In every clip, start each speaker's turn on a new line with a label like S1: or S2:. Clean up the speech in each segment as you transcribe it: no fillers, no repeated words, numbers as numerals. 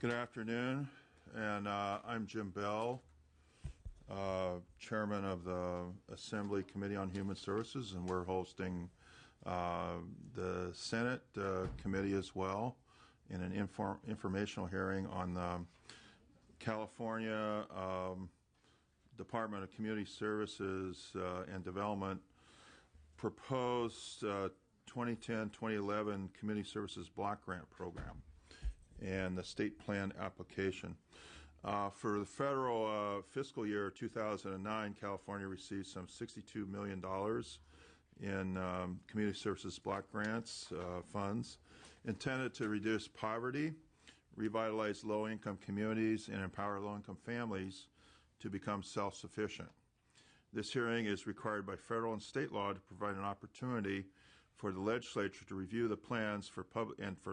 S1: Good afternoon, and I'm Jim Bell, Chairman of the Assembly Committee on Human Services, and we're hosting the Senate Committee as well in an informational hearing on the California Department of Community Services and Development proposed 2010-2011 Community Services Block Grant Program and the state plan application. For the federal fiscal year 2009, California received some $62 million in community services block grants funds intended to reduce poverty, revitalize low-income communities, and empower low-income families to become self-sufficient. This hearing is required by federal and state law to provide an opportunity for the legislature to review the plans for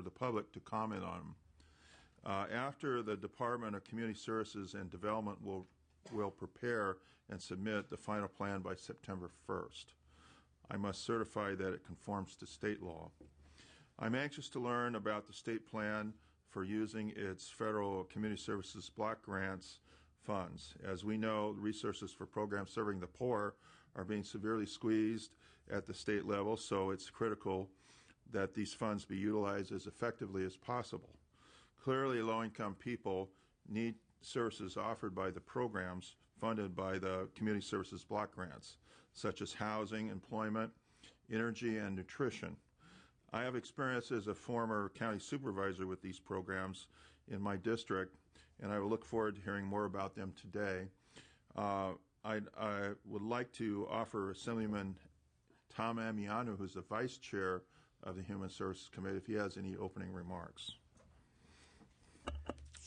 S1: the public to comment on them. After the Department of Community Services and Development will prepare and submit the final plan by September 1st. I must certify that it conforms to state law. I'm anxious to learn about the state plan for using its federal community services block grants funds. As we know, resources for programs serving the poor are being severely squeezed at the state level, so it's critical that these funds be utilized as effectively as possible. Clearly, low-income people need services offered by the programs funded by the community services block grants, such as housing, employment, energy, and nutrition. I have experience as a former county supervisor with these programs in my district, and I will look forward to hearing more about them today. I would like to offer Assemblyman Tom Ammiano, who's the Vice Chair of the Human Services Committee, if he has any opening remarks.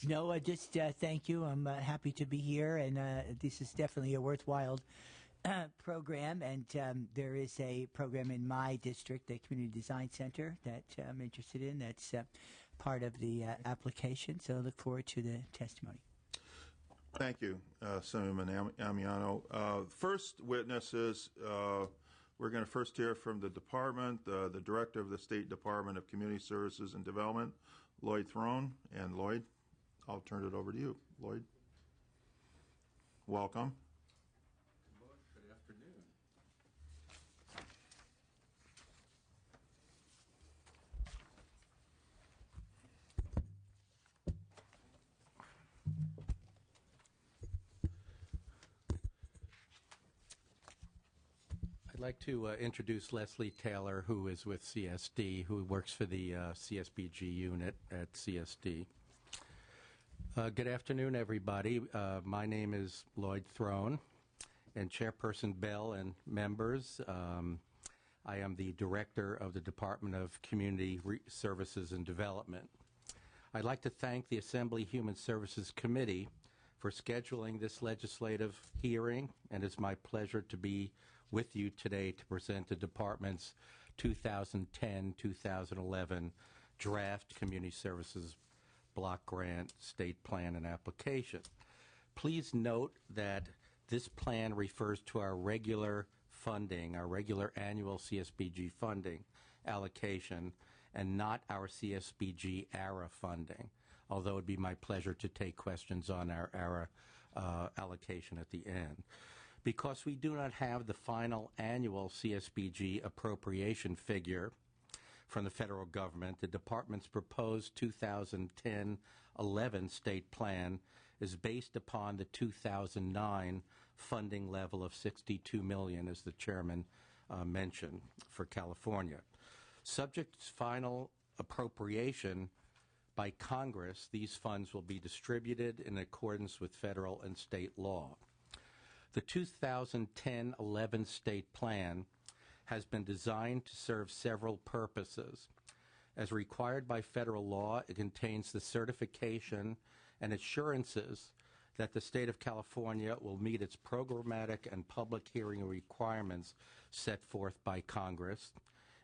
S2: No, just thank you. I'm happy to be here, and this is definitely a worthwhile program. And there is a program in my district, the Community Design Center, that I'm interested in. That's part of the application. So I look forward to the testimony.
S1: Thank you, Senator Ammiano. First witnesses, we're going to first hear from the department, the Director of the State Department of Community Services and Development, Lloyd Throne. And Lloyd, I'll turn it over to you. Lloyd, welcome.
S3: Good afternoon. I'd like to introduce Leslie Taylor, who is with CSD, who works for the CSBG unit at CSD. Good afternoon, everybody. My name is Lloyd Throne, and Chairperson Bell and members. I am the Director of the Department of Community Services and Development. I'd like to thank the Assembly Human Services Committee for scheduling this legislative hearing, and it's my pleasure to be with you today to present the Department's 2010-2011 Draft Community Services Block Grant State Plan and Application. Please note that this plan refers to our regular funding, our regular annual CSBG funding allocation, and not our CSBG ARA funding, although it would be my pleasure to take questions on our ARA allocation at the end. Because we do not have the final annual CSBG appropriation figure from the federal government, the Department's proposed 2010-11 state plan is based upon the 2009 funding level of $62 million, as the chairman mentioned, for California. Subject to final appropriation by Congress, these funds will be distributed in accordance with federal and state law. The 2010-11 state plan has been designed to serve several purposes. As required by federal law, it contains the certification and assurances that the state of California will meet its programmatic and public hearing requirements set forth by Congress.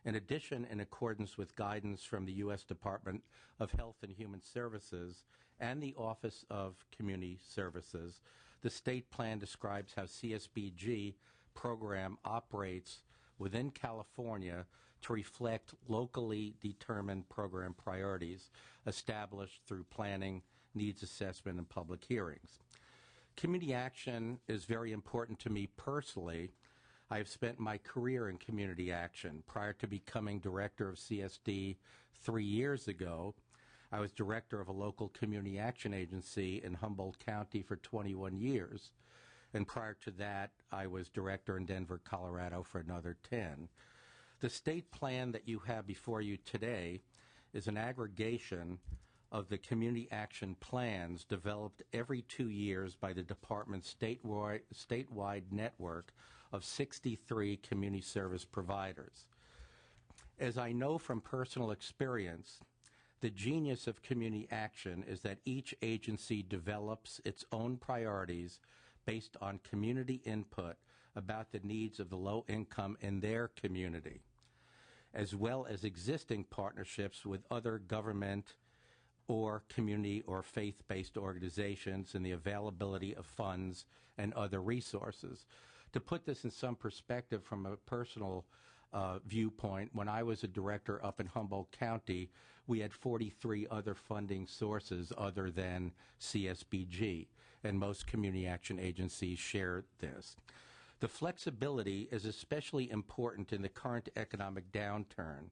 S3: In addition, in accordance with guidance from the U.S. Department of Health and Human Services and the Office of Community Services, the state plan describes how CSBG program operates within California to reflect locally determined program priorities established through planning, needs assessment, and public hearings. Community action is very important to me personally. I have spent my career in community action. Prior to becoming director of CSD 3 years ago, I was director of a local community action agency in Humboldt County for 21 years. And prior to that, I was director in Denver, Colorado for another 10. The state plan that you have before you today is an aggregation of the community action plans developed every 2 years by the department's statewide network of 63 community service providers. As I know from personal experience, the genius of community action is that each agency develops its own priorities based on community input about the needs of the low income in their community, as well as existing partnerships with other government or community or faith-based organizations and the availability of funds and other resources. To put this in some perspective from a personal viewpoint, when I was a director up in Humboldt County, we had 43 other funding sources other than CSBG, and most community action agencies share this. The flexibility is especially important in the current economic downturn,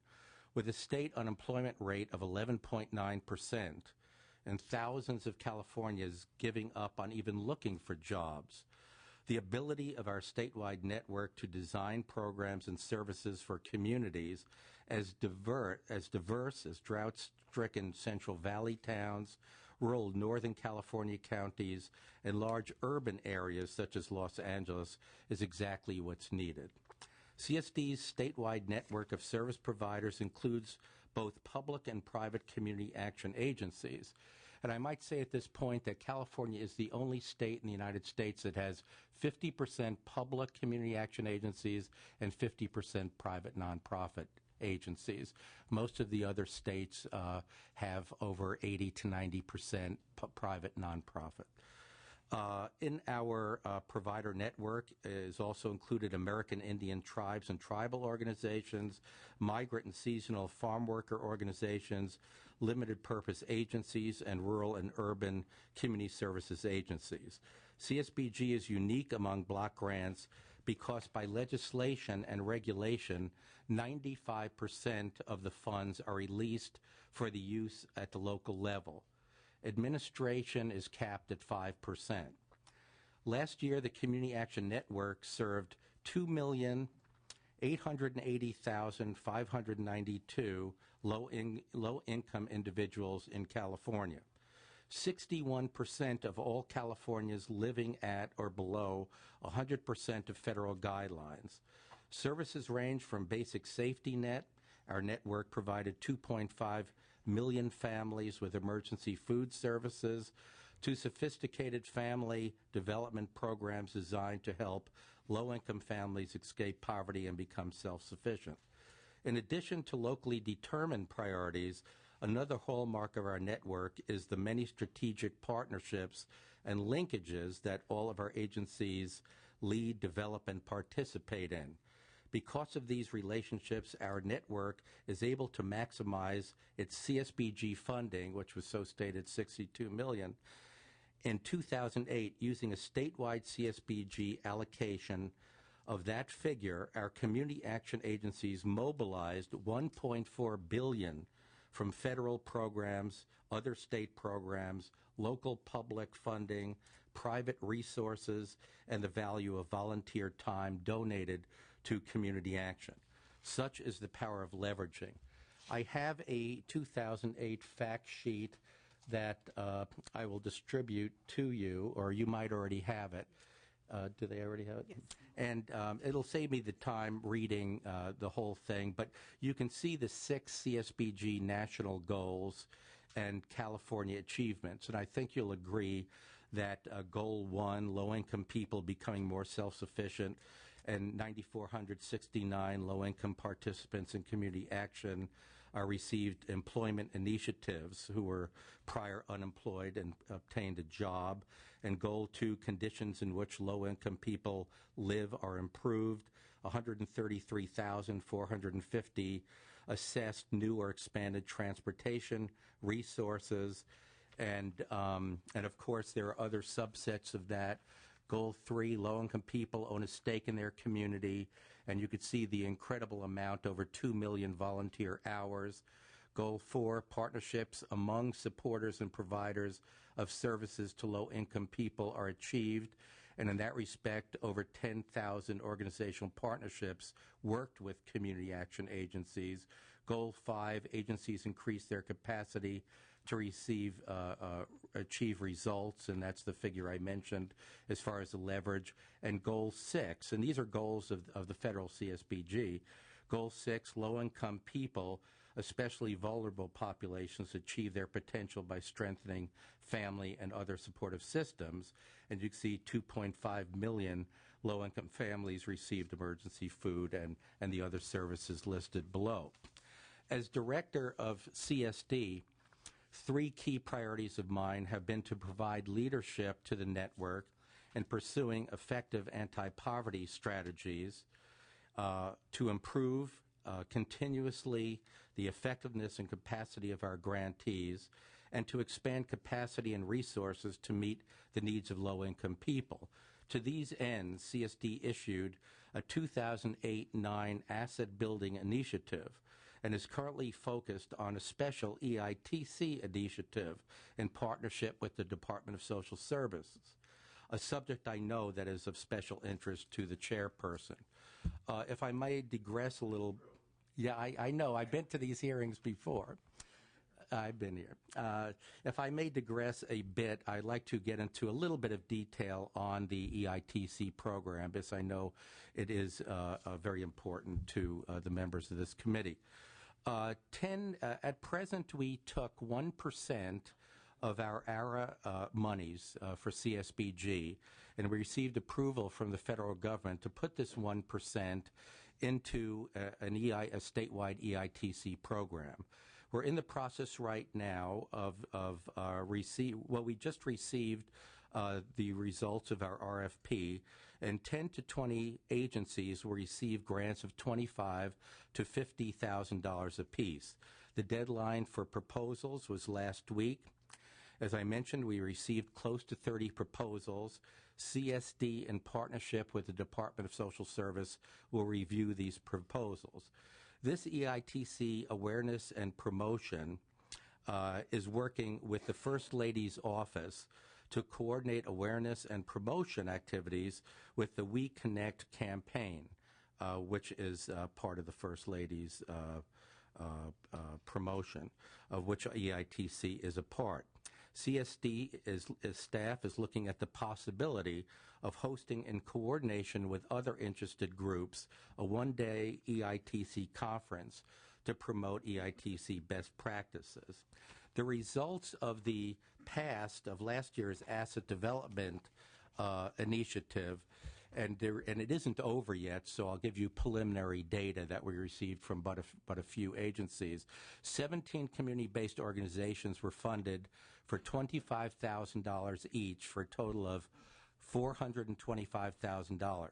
S3: with a state unemployment rate of 11.9% and thousands of Californians giving up on even looking for jobs. The ability of our statewide network to design programs and services for communities as diverse as drought-stricken Central Valley towns, rural Northern California counties, and large urban areas such as Los Angeles is exactly what's needed. CSD's statewide network of service providers includes both public and private community action agencies. And I might say at this point that California is the only state in the United States that has 50% public community action agencies and 50% private nonprofit agencies. Most of the other states have over 80 to 90% private nonprofit. In our provider network is also included American Indian tribes and tribal organizations, migrant and seasonal farm worker organizations, limited purpose agencies, and rural and urban community services agencies. CSBG is unique among block grants because by legislation and regulation, 95% of the funds are released for the use at the local level. Administration is capped at 5%. Last year, the Community Action Network served 2,880,592 low-income individuals in California. 61% of all Californians living at or below 100% of federal guidelines. Services range from basic safety net. Our network provided 2.5 million families with emergency food services, to sophisticated family development programs designed to help low-income families escape poverty and become self-sufficient. In addition to locally determined priorities, another hallmark of our network is the many strategic partnerships and linkages that all of our agencies lead, develop, and participate in. Because of these relationships, our network is able to maximize its CSBG funding, which was so stated $62 million, in 2008 using a statewide CSBG allocation. Of that figure, our community action agencies mobilized $1.4 billion from federal programs, other state programs, local public funding, private resources, and the value of volunteer time donated to community action. Such is the power of leveraging. I have a 2008 fact sheet that I will distribute to you, or you might already have it. Do they already have it?
S2: Yes.
S3: And it'll save me the time reading the whole thing, but you can see the 6 CSBG national goals and California achievements. And I think you'll agree that Goal 1, low-income people becoming more self-sufficient, and 9,469 low-income participants in community action received employment initiatives who were prior unemployed and obtained a job. And Goal 2, conditions in which low-income people live are improved. 133,450 assessed new or expanded transportation resources. And of course, there are other subsets of that. Goal 3, low-income people own a stake in their community, and you could see the incredible amount, over 2 million volunteer hours. Goal 4, partnerships among supporters and providers of services to low-income people are achieved, and in that respect, over 10,000 organizational partnerships worked with community action agencies. Goal 5, agencies increase their capacity to achieve results, and that's the figure I mentioned as far as the leverage. And Goal 6, and these are goals of the federal CSBG. Goal 6, low-income people, especially vulnerable populations, achieve their potential by strengthening family and other supportive systems. And you can see 2.5 million low-income families received emergency food and the other services listed below. As director of CSD, 3 key priorities of mine have been to provide leadership to the network in pursuing effective anti-poverty strategies, to improve continuously the effectiveness and capacity of our grantees, and to expand capacity and resources to meet the needs of low-income people. To these ends, CSD issued a 2008-9 asset building initiative and is currently focused on a special EITC initiative in partnership with the Department of Social Services, a subject I know that is of special interest to the chairperson. If I may digress a little, yeah, I know, I've been to these hearings before. I've been here. If I may digress a bit, I'd like to get into a little bit of detail on the EITC program, because I know it is very important to the members of this committee. At present, we took 1% of our ARA monies for CSBG, and we received approval from the federal government to put this 1% into a statewide EITC program. We're in the process right now of we just received the results of our RFP, and 10 to 20 agencies will receive grants of $25,000 to $50,000 apiece. The deadline for proposals was last week. As I mentioned, we received close to 30 proposals. CSD, in partnership with the Department of Social Service, will review these proposals. This EITC awareness and promotion is working with the First Lady's office to coordinate awareness and promotion activities with the We Connect campaign, which is part of the First Lady's promotion, of which EITC is a part. CSD staff is looking at the possibility of hosting, in coordination with other interested groups, a one-day EITC conference to promote EITC best practices. The results of the last year's asset development initiative, and it isn't over yet, so I'll give you preliminary data that we received from but a few agencies. 17 community-based organizations were funded for $25,000 each, for a total of $425,000.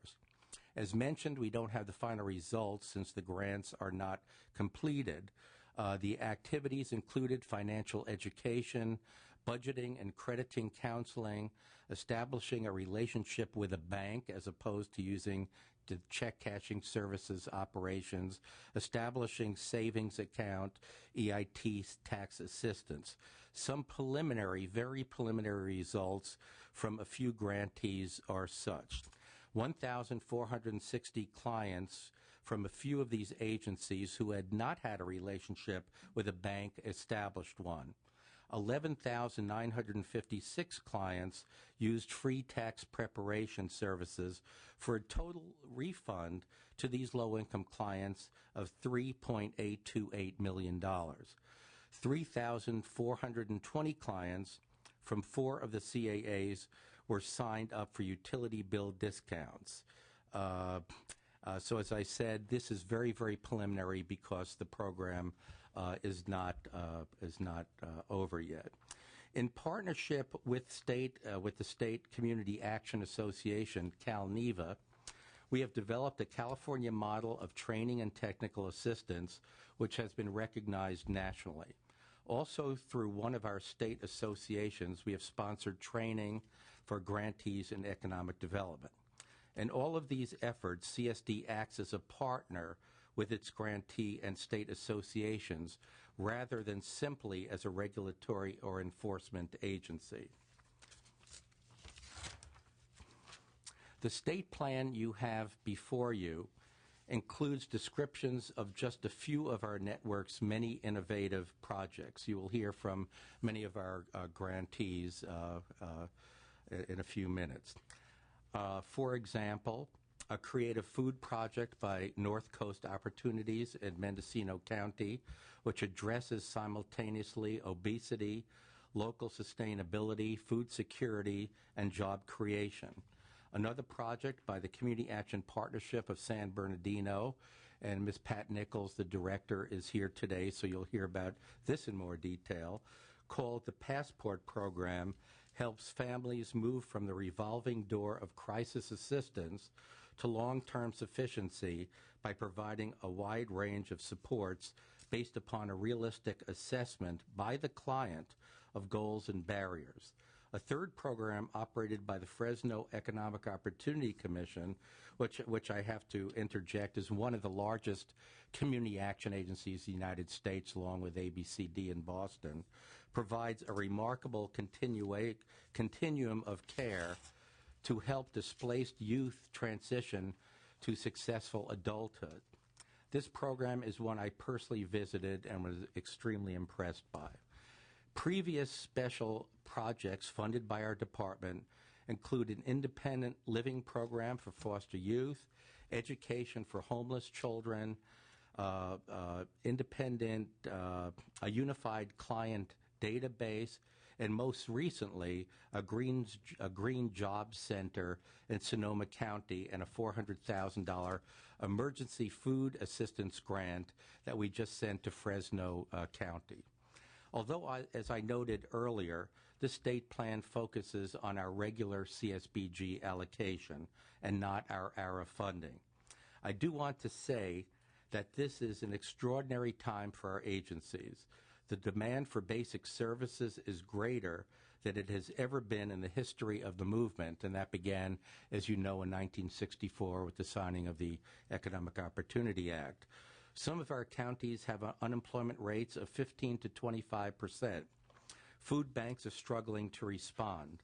S3: As mentioned, we don't have the final results since the grants are not completed. The activities included financial education, budgeting and crediting counseling, establishing a relationship with a bank as opposed to using the check cashing services operations, establishing savings account, EIT tax assistance. Some preliminary, very preliminary results from a few grantees are such. 1,460 clients from a few of these agencies who had not had a relationship with a bank established one. 11,956 clients used free tax preparation services for a total refund to these low-income clients of $3.828 million. 3,420 clients from 4 of the CAAs were signed up for utility bill discounts. So as I said, this is very, very preliminary because the program is not over yet. In partnership with the State Community Action Association, CalNEVA, we have developed a California model of training and technical assistance, which has been recognized nationally. Also, through one of our state associations, we have sponsored training for grantees in economic development. In all of these efforts, CSD acts as a partner with its grantee and state associations rather than simply as a regulatory or enforcement agency. The state plan you have before you includes descriptions of just a few of our network's many innovative projects. You will hear from many of our grantees in a few minutes. For example, a creative food project by North Coast Opportunities in Mendocino County, which addresses simultaneously obesity, local sustainability, food security, and job creation. Another project by the Community Action Partnership of San Bernardino, and Ms. Pat Nichols, the director, is here today, so you'll hear about this in more detail, called the Passport Program, helps families move from the revolving door of crisis assistance to long-term sufficiency by providing a wide range of supports based upon a realistic assessment by the client of goals and barriers. A third program operated by the Fresno Economic Opportunity Commission, which I have to interject is one of the largest community action agencies in the United States, along with ABCD in Boston, provides a remarkable continuum of care to help displaced youth transition to successful adulthood. This program is one I personally visited and was extremely impressed by. Previous special projects funded by our department include an independent living program for foster youth, education for homeless children, a unified client database, and most recently, a green jobs center in Sonoma County and a $400,000 emergency food assistance grant that we just sent to Fresno County. Although, as I noted earlier, the state plan focuses on our regular CSBG allocation and not our ARA funding, I do want to say that this is an extraordinary time for our agencies. The demand for basic services is greater than it has ever been in the history of the movement, and that began, as you know, in 1964 with the signing of the Economic Opportunity Act. Some of our counties have unemployment rates of 15 to 25%. Food banks are struggling to respond.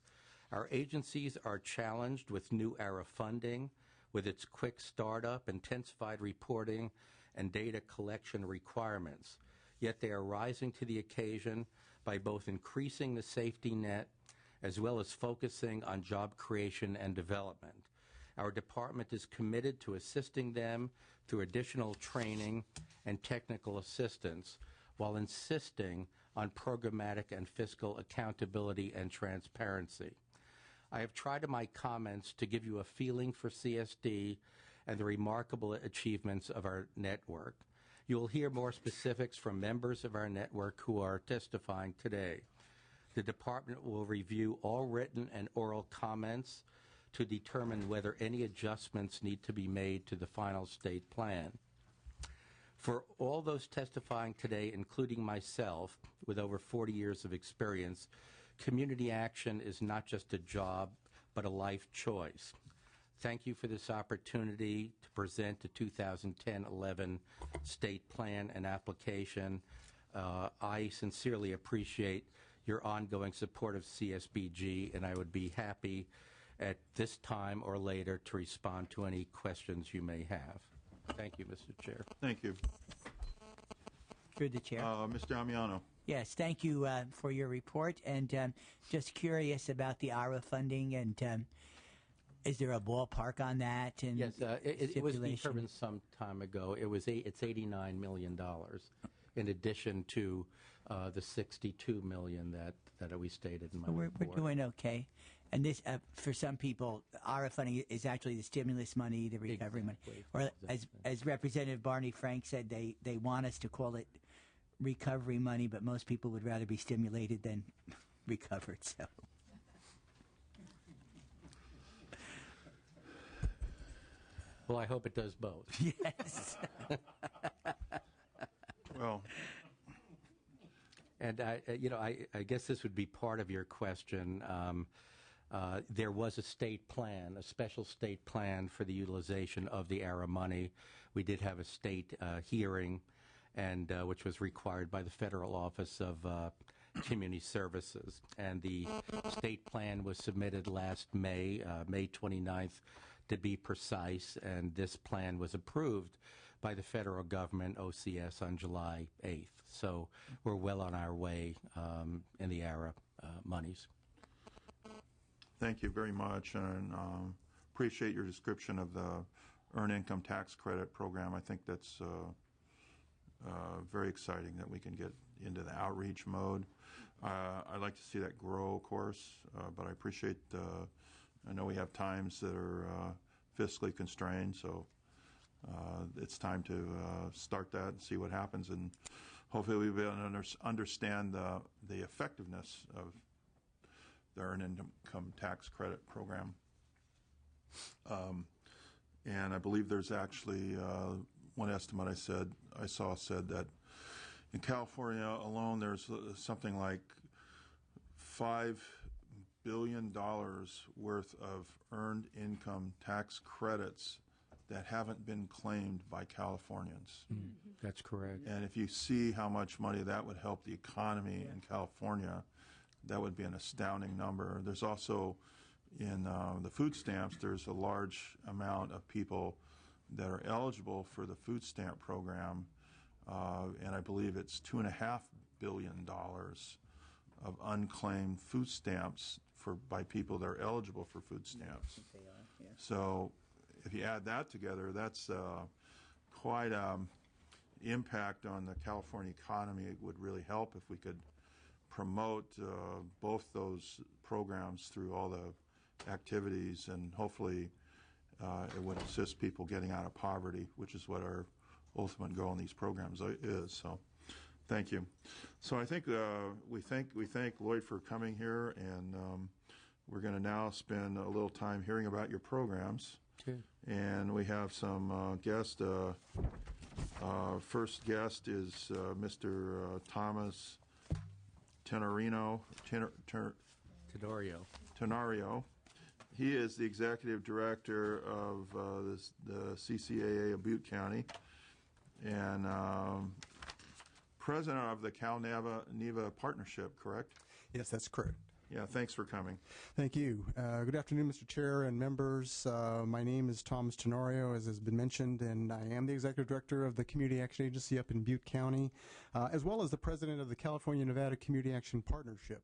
S3: Our agencies are challenged with new ARA funding, with its quick startup, intensified reporting, and data collection requirements. Yet they are rising to the occasion by both increasing the safety net as well as focusing on job creation and development. Our department is committed to assisting them through additional training and technical assistance while insisting on programmatic and fiscal accountability and transparency. I have tried in my comments to give you a feeling for CSD and the remarkable achievements of our network. You will hear more specifics from members of our network who are testifying today. The department will review all written and oral comments to determine whether any adjustments need to be made to the final state plan. For all those testifying today, including myself, with over 40 years of experience, community action is not just a job, but a life choice. Thank you for this opportunity to present the 2010-11 state plan and application. I sincerely appreciate your ongoing support of CSBG, and I would be happy at this time or later to respond to any questions you may have. Thank you, Mr. Chair.
S1: Thank you.
S2: Through the chair.
S1: Mr. Amiano.
S2: Yes, thank you for your report. And just curious about the ARA funding, and is there a ballpark on that? And
S3: yes, it was determined some time ago. It's $89 million, in addition to the $62 million that we stated in my report.
S2: We're doing okay. And this, for some people, ARA funding is actually the stimulus money, the recovery money. Or as Representative Barney Frank said, they want us to call it recovery money, but most people would rather be stimulated than recovered. So,
S3: well, I hope it does both.
S2: Yes.
S1: Well,
S3: And I guess this would be part of your question. There was a state plan, a special state plan for the utilization of the ARA money. We did have a state hearing, and which was required by the Federal Office of Community Services. And the state plan was submitted last May, May 29th to be precise, and this plan was approved by the federal government, OCS, on July 8th. So we're well on our way in the ARA monies.
S1: Thank you very much, and appreciate your description of the Earned Income Tax Credit program. I think that's very exciting that we can get into the outreach mode. I'd like to see that grow, of course, but I appreciate, I know we have times that are fiscally constrained, so it's time to start that and see what happens, and hopefully we'll be able to understand the effectiveness of the Earned Income Tax Credit program. And I believe there's actually one estimate I saw said that in California alone there's something like $5 billion worth of earned income tax credits that haven't been claimed by Californians.
S3: That's correct.
S1: And if you see how much money that would help the economy in California, that would be an astounding number. There's also, in the food stamps, there's a large amount of people that are eligible for the food stamp program, and I believe it's $2.5 billion of unclaimed food stamps by people that are eligible for food stamps.
S2: They are, yeah.
S1: So if you add that together, that's quite impact on the California economy. It would really help if we could promote both those programs through all the activities, and hopefully it would assist people getting out of poverty, which is what our ultimate goal in these programs is. So thank you. So I think we thank Lloyd for coming here, and we're going to now spend a little time hearing about your programs.
S3: Good.
S1: And we have some guests. First guest is Mr. Thomas Tenorio. Tenorio. He is the executive director of the CCAA of Butte County, and president of the Cal-Neva Partnership, correct?
S4: Yes, that's correct.
S1: Yeah, thanks for coming.
S4: Thank you. Good afternoon, Mr. Chair and members. My name is Thomas Tenorio, as has been mentioned, and I am the Executive Director of the Community Action Agency up in Butte County, as well as the President of the California-Nevada Community Action Partnership.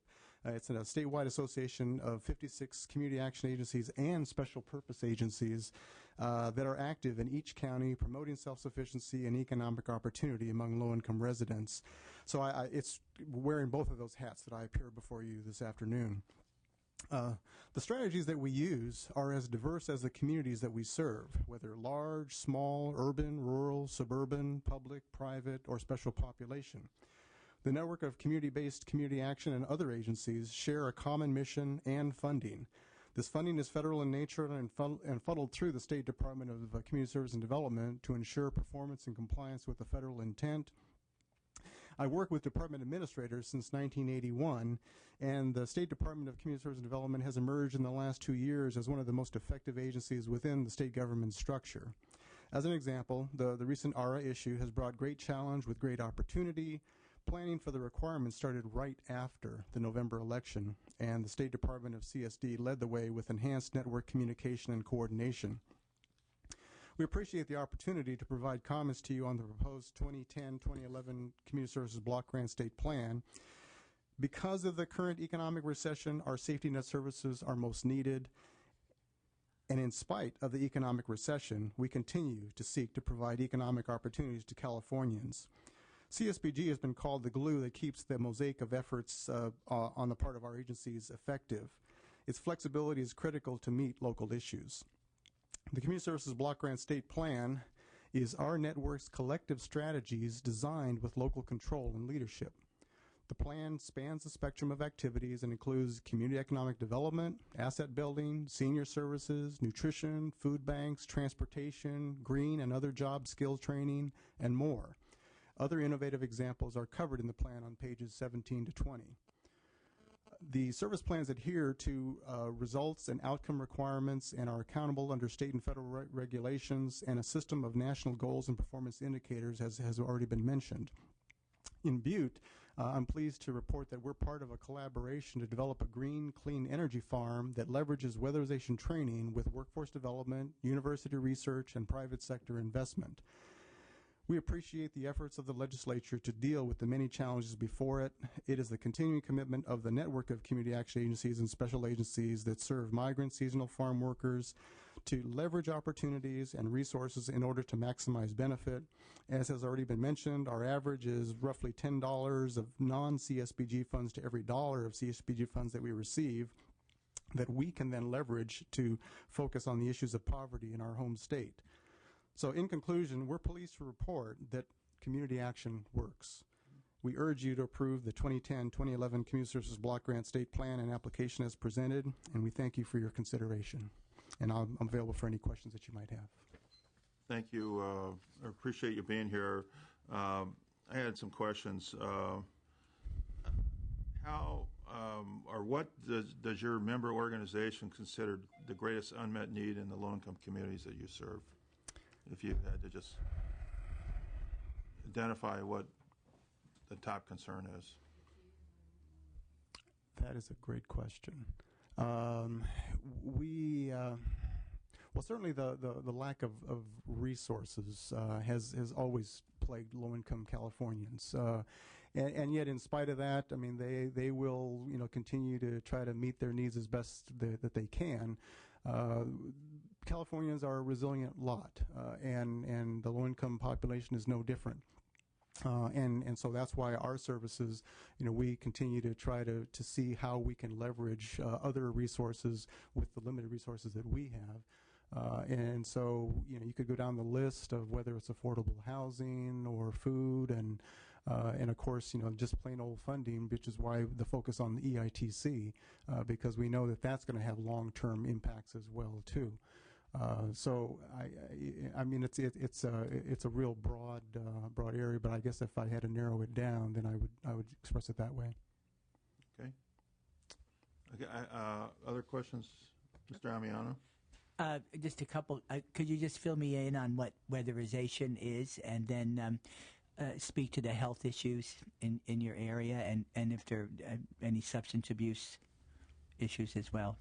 S4: It's a statewide association of 56 community action agencies and special purpose agencies that are active in each county, promoting self-sufficiency and economic opportunity among low-income residents. So it's wearing both of those hats that I appear before you this afternoon. The strategies that we use are as diverse as the communities that we serve, whether large, small, urban, rural, suburban, public, private, or special population. The network of community-based community action and other agencies share a common mission and funding. This funding is federal in nature and funneled through the State Department of Community Service and Development to ensure performance and compliance with the federal intent. I work with department administrators since 1981, and the State Department of Community Service and Development has emerged in the last 2 years as one of the most effective agencies within the state government structure. As an example, the recent ARA issue has brought great challenge with great opportunity. Planning for the requirements started right after the November election, and the State Department of CSD led the way with enhanced network communication and coordination. We appreciate the opportunity to provide comments to you on the proposed 2010-2011 Community Services Block Grant State Plan. Because of the current economic recession, our safety net services are most needed, and in spite of the economic recession, we continue to seek to provide economic opportunities to Californians. CSBG has been called the glue that keeps the mosaic of efforts on the part of our agencies effective. Its flexibility is critical to meet local issues. The Community Services Block Grant State Plan is our network's collective strategies designed with local control and leadership. The plan spans the spectrum of activities and includes community economic development, asset building, senior services, nutrition, food banks, transportation, green and other job skill training, and more. Other innovative examples are covered in the plan on pages 17 to 20. The service plans adhere to results and outcome requirements and are accountable under state and federal regulations and a system of national goals and performance indicators, as has already been mentioned. In Butte, I'm pleased to report that we're part of a collaboration to develop a green, clean energy farm that leverages weatherization training with workforce development, university research, and private sector investment. We appreciate the efforts of the legislature to deal with the many challenges before it. It is the continuing commitment of the network of community action agencies and special agencies that serve migrant seasonal farm workers to leverage opportunities and resources in order to maximize benefit. As has already been mentioned, our average is roughly $10 of non-CSBG funds to every dollar of CSBG funds that we receive that we can then leverage to focus on the issues of poverty in our home state. So in conclusion, we're pleased to report that community action works. We urge you to approve the 2010-2011 Community Services Block Grant State Plan and application as presented, and we thank you for your consideration. And I'm available for any questions that you might have.
S1: Thank you. I appreciate you being here. I had some questions. How or what does your member organization consider the greatest unmet need in the low-income communities that you serve? If you had to just identify what the top concern is.
S4: That is a great question. Well, certainly the lack of resources has always plagued low-income Californians. And yet, in spite of that, I mean, they will continue to try to meet their needs as best that they can. Californians are a resilient lot, and the low-income population is no different. And so that's why our services, we continue to try to see how we can leverage other resources with the limited resources that we have. And so, you could go down the list of whether it's affordable housing or food and of course, just plain old funding, which is why the focus on the EITC, because we know that that's going to have long-term impacts as well too. So I mean it's a real broad area, but I guess if I had to narrow it down, then I would express it that way.
S1: Okay. Okay. Other questions, Mr. Amiano?
S2: Just a couple. Could you just fill me in on what weatherization is, and then speak to the health issues in your area, and if there are any substance abuse issues as well?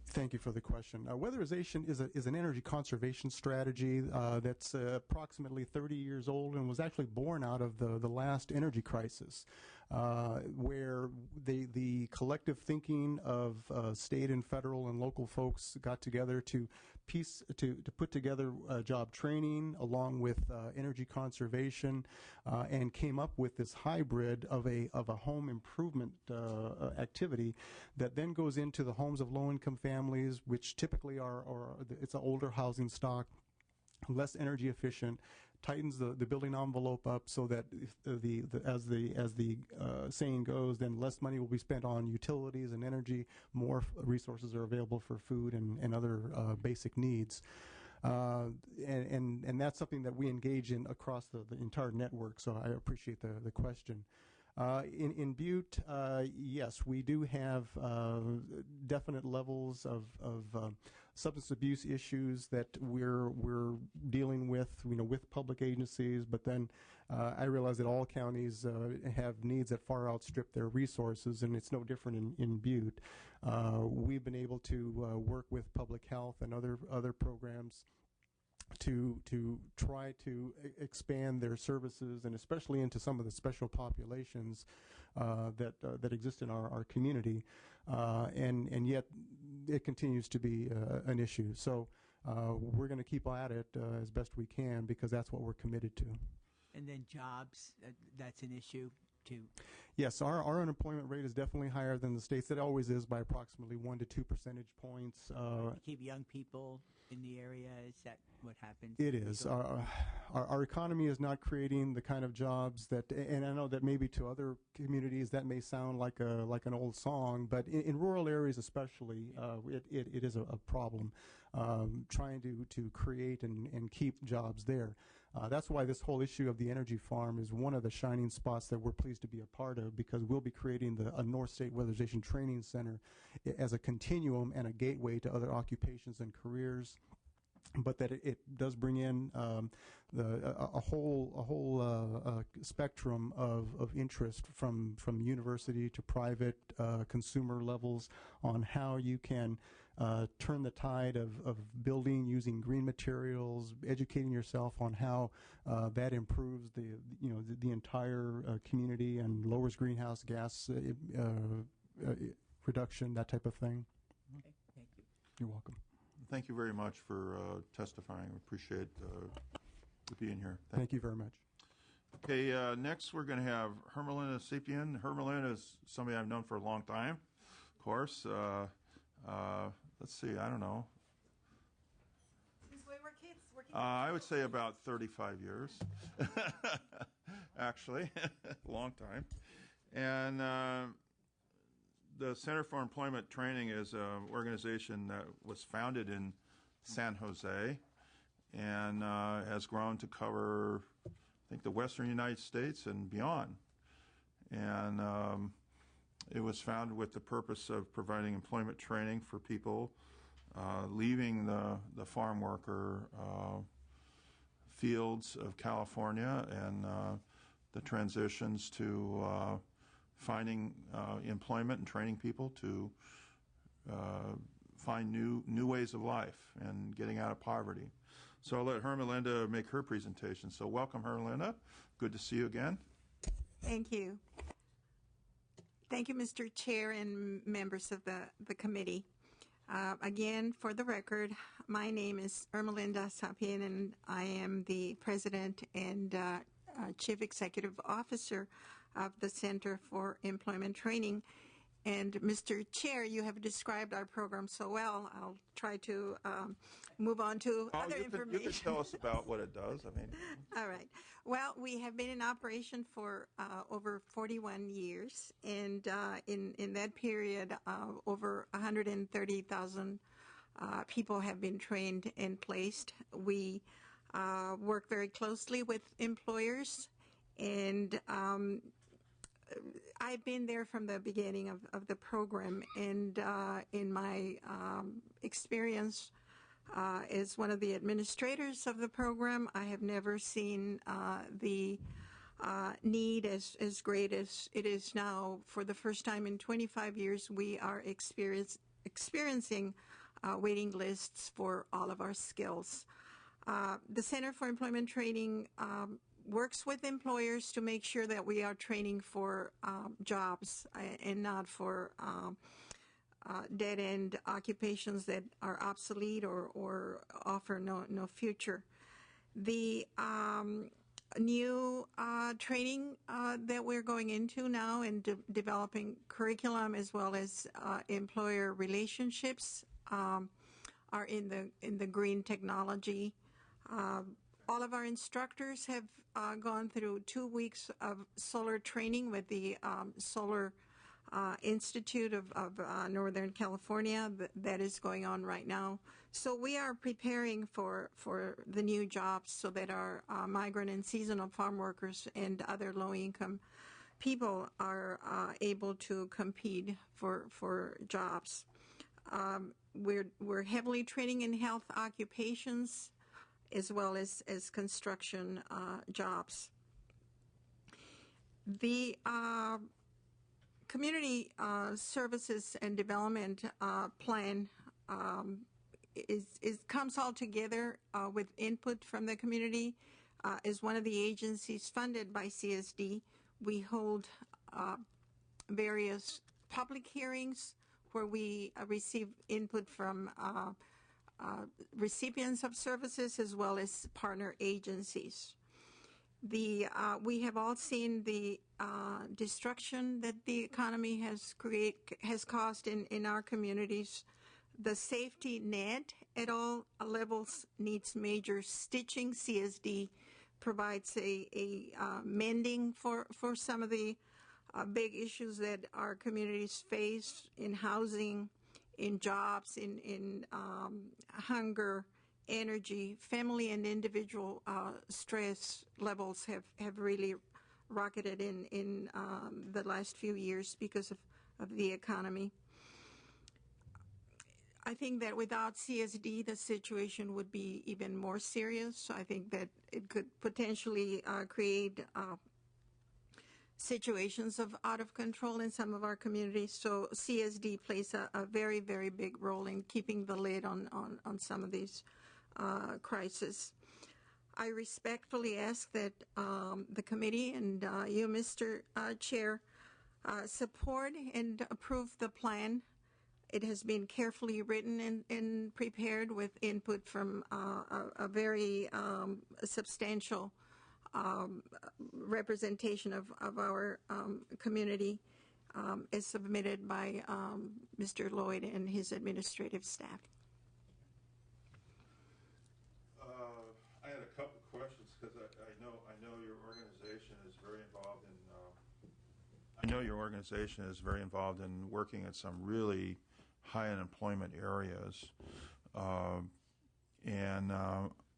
S4: Thank you for the question. Weatherization is an energy conservation strategy that's approximately 30 years old and was actually born out of the last energy crisis, where the collective thinking of state and federal and local folks got together to put together job training along with energy conservation, and came up with this hybrid of a home improvement activity that then goes into the homes of low-income families, which typically it's an older housing stock, less energy efficient, tightens the building envelope up so that as the saying goes, then less money will be spent on utilities and energy, more resources are available for food and other basic needs. And that's something that we engage in across the entire network, so I appreciate the question. In Butte, yes, we do have definite levels of substance abuse issues that we're dealing with, with public agencies. But then I realize that all counties have needs that far outstrip their resources, and it's no different in Butte. We've been able to work with public health and other programs to try to expand their services, and especially into some of the special populations that exist in our community, and yet it continues to be an issue. So we're going to keep at it as best we can, because that's what we're committed to.
S2: And then jobs, that's an issue too.
S4: Yes, our unemployment rate is definitely higher than the states. It always is, by approximately 1 to 2 percentage points.
S2: To keep young people in the area, is that what happens?
S4: It is. Our economy is not creating the kind of jobs that, and I know that maybe to other communities that may sound like an old song, but in rural areas especially, it is a problem trying to create and keep jobs there. That's why this whole issue of the energy farm is one of the shining spots that we're pleased to be a part of, because we'll be creating a North State Weatherization Training Center as a continuum and a gateway to other occupations and careers, but that it does bring in a whole spectrum of interest from university to private consumer levels on how you can turn the tide of building using green materials, educating yourself on how that improves the entire community and lowers greenhouse gas reduction, that type of thing.
S2: Okay, thank you.
S4: You're welcome.
S1: Thank you very much for testifying. We appreciate you being here.
S4: Thank you very much.
S1: Okay, next we're going to have Hermelinda Sepien. Hermelinda is somebody I've known for a long time, of course. Let's see, I don't know.
S5: Since we were kids,
S1: I would say about 35 years, actually, long time. And the Center for Employment Training is an organization that was founded in San Jose and has grown to cover, I think, the western United States and beyond. And it was founded with the purpose of providing employment training for people leaving the farm worker fields of California and the transitions to finding employment and training people to find new ways of life and getting out of poverty. So I'll let Hermelinda make her presentation. So welcome, Hermelinda. Good to see you again.
S5: Thank you. Thank you, Mr. Chair and members of the committee. Again, for the record, my name is Hermelinda Sepien, and I am the President and Chief Executive Officer of the Center for Employment Training. And Mr. Chair, you have described our program so well. I'll try to move on to other information.
S1: You can tell us about what it does. I mean,
S5: all right. Well, we have been in operation for over 41 years, and in that period, over 130,000 people have been trained and placed. We work very closely with employers, and I've been there from the beginning of the program, and in my experience as one of the administrators of the program, I have never seen the need as great as it is now. For the first time in 25 years, we are experiencing waiting lists for all of our skills. The Center for Employment Training works with employers to make sure that we are training for jobs and not for dead-end occupations that are obsolete or offer no future. The new training that we're going into now and developing curriculum as well as employer relationships are in the green technology. All of our instructors have gone through 2 weeks of solar training with the Solar Institute of Northern California. That is going on right now. So we are preparing for the new jobs so that our migrant and seasonal farm workers and other low-income people are able to compete for jobs. We're heavily training in health occupations as well as construction jobs. The Community Services and Development Plan comes all together with input from the community. As one of the agencies funded by CSD, we hold various public hearings where we receive input from recipients of services as well as partner agencies. We have all seen the destruction that the economy has caused in our communities. The safety net at all levels needs major stitching. CSD provides a mending for some of the big issues that our communities face in housing, in jobs, in hunger, energy, family and individual stress levels have really rocketed in the last few years because of the economy. I think that without CSD, the situation would be even more serious. I think that it could potentially create situations of out of control in some of our communities. So CSD plays a very, very big role in keeping the lid on some of these crises. I respectfully ask that the committee and you, Mr. Chair, support and approve the plan. It has been carefully written and prepared with input from a very substantial representation of our community, as submitted by Mr. Lloyd and his administrative staff.
S1: I had a couple questions because I know your organization is very involved in. I know your organization is very involved in working in some really high unemployment areas, and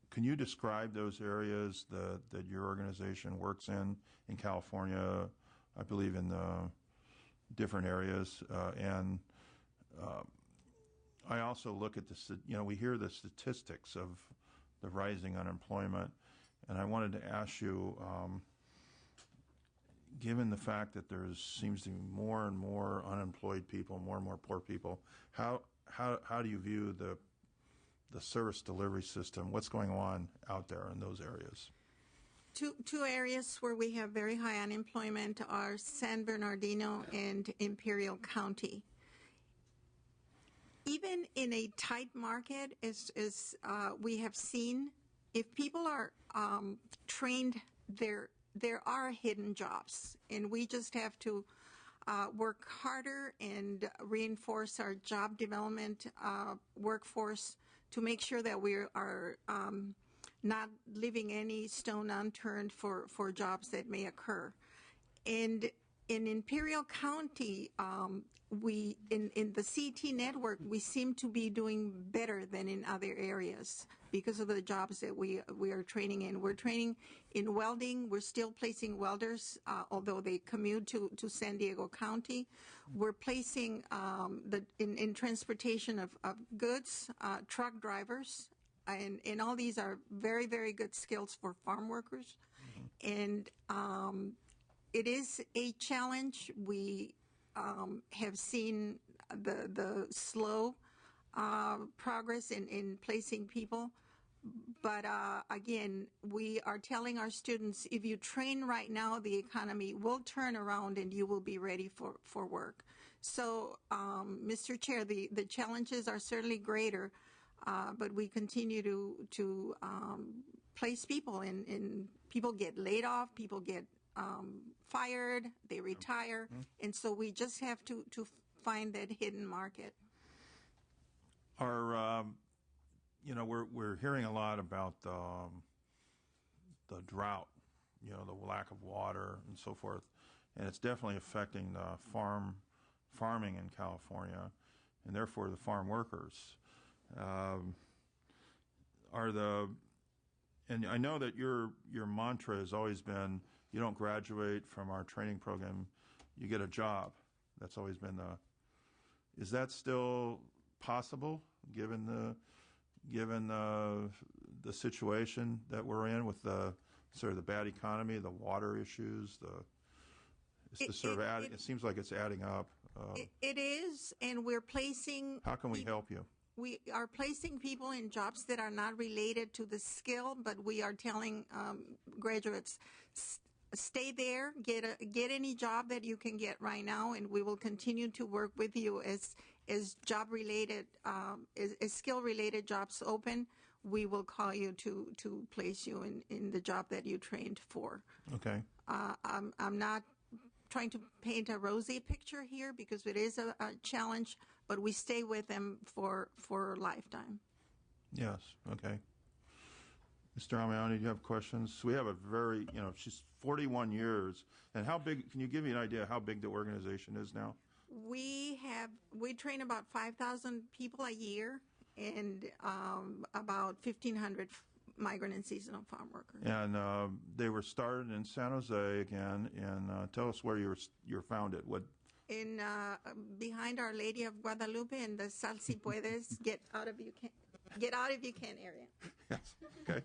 S1: can you describe those areas that your organization works in California? I believe in different areas, and I also look at we hear the statistics of the rising unemployment, and I wanted to ask you, given the fact that there seems to be more and more unemployed people, more and more poor people, how do you view the service delivery system? What's going on out there in those areas?
S5: Two areas where we have very high unemployment are San Bernardino and Imperial County. Even in a tight market, as we have seen, if people are trained, there are hidden jobs, and we just have to work harder and reinforce our job development workforce to make sure that we are not leaving any stone unturned for jobs that may occur. And in Imperial County, we in the CT network, we seem to be doing better than in other areas because of the jobs that we are training in. We're training in welding. We're still placing welders, although they commute to San Diego County. We're placing in transportation of goods, truck drivers, and all these are very, very good skills for farm workers. And it is a challenge. We have seen the slow progress in placing people. But again, we are telling our students, if you train right now, the economy will turn around and you will be ready for work. So, Mr. Chair, the challenges are certainly greater, but we continue to place people, and people get laid off, people get fired, they retire, and so we just have to find that hidden market.
S1: We're hearing a lot about the drought, the lack of water and so forth, and it's definitely affecting the farming in California, and therefore the farm workers. And I know that your mantra has always been, you don't graduate from our training program, you get a job. That's always been is that still possible given the situation that we're in with the sort of the bad economy, the water issues, it seems like it's adding up.
S5: It is, and we're placing.
S1: How can we help you?
S5: We are placing people in jobs that are not related to the skill, but we are telling graduates, stay there, get any job that you can get right now, and we will continue to work with you as job-related, as skill-related jobs open. We will call you to place you in the job that you trained for.
S1: Okay.
S5: I'm not trying to paint a rosy picture here because it is a challenge, but we stay with them for a lifetime.
S1: Yes. Okay. Mr. Amiani, do you have questions? We have a very, she's 41 years. And how big, can you give me an idea how big the organization is now?
S5: We train about 5,000 people a year, and about 1,500 migrant and seasonal farm workers.
S1: And they were started in San Jose again. And tell us where you're founded. What?
S5: In behind Our Lady of Guadalupe in the Sal Si Puedes, get out if you can area.
S1: Yes. Okay.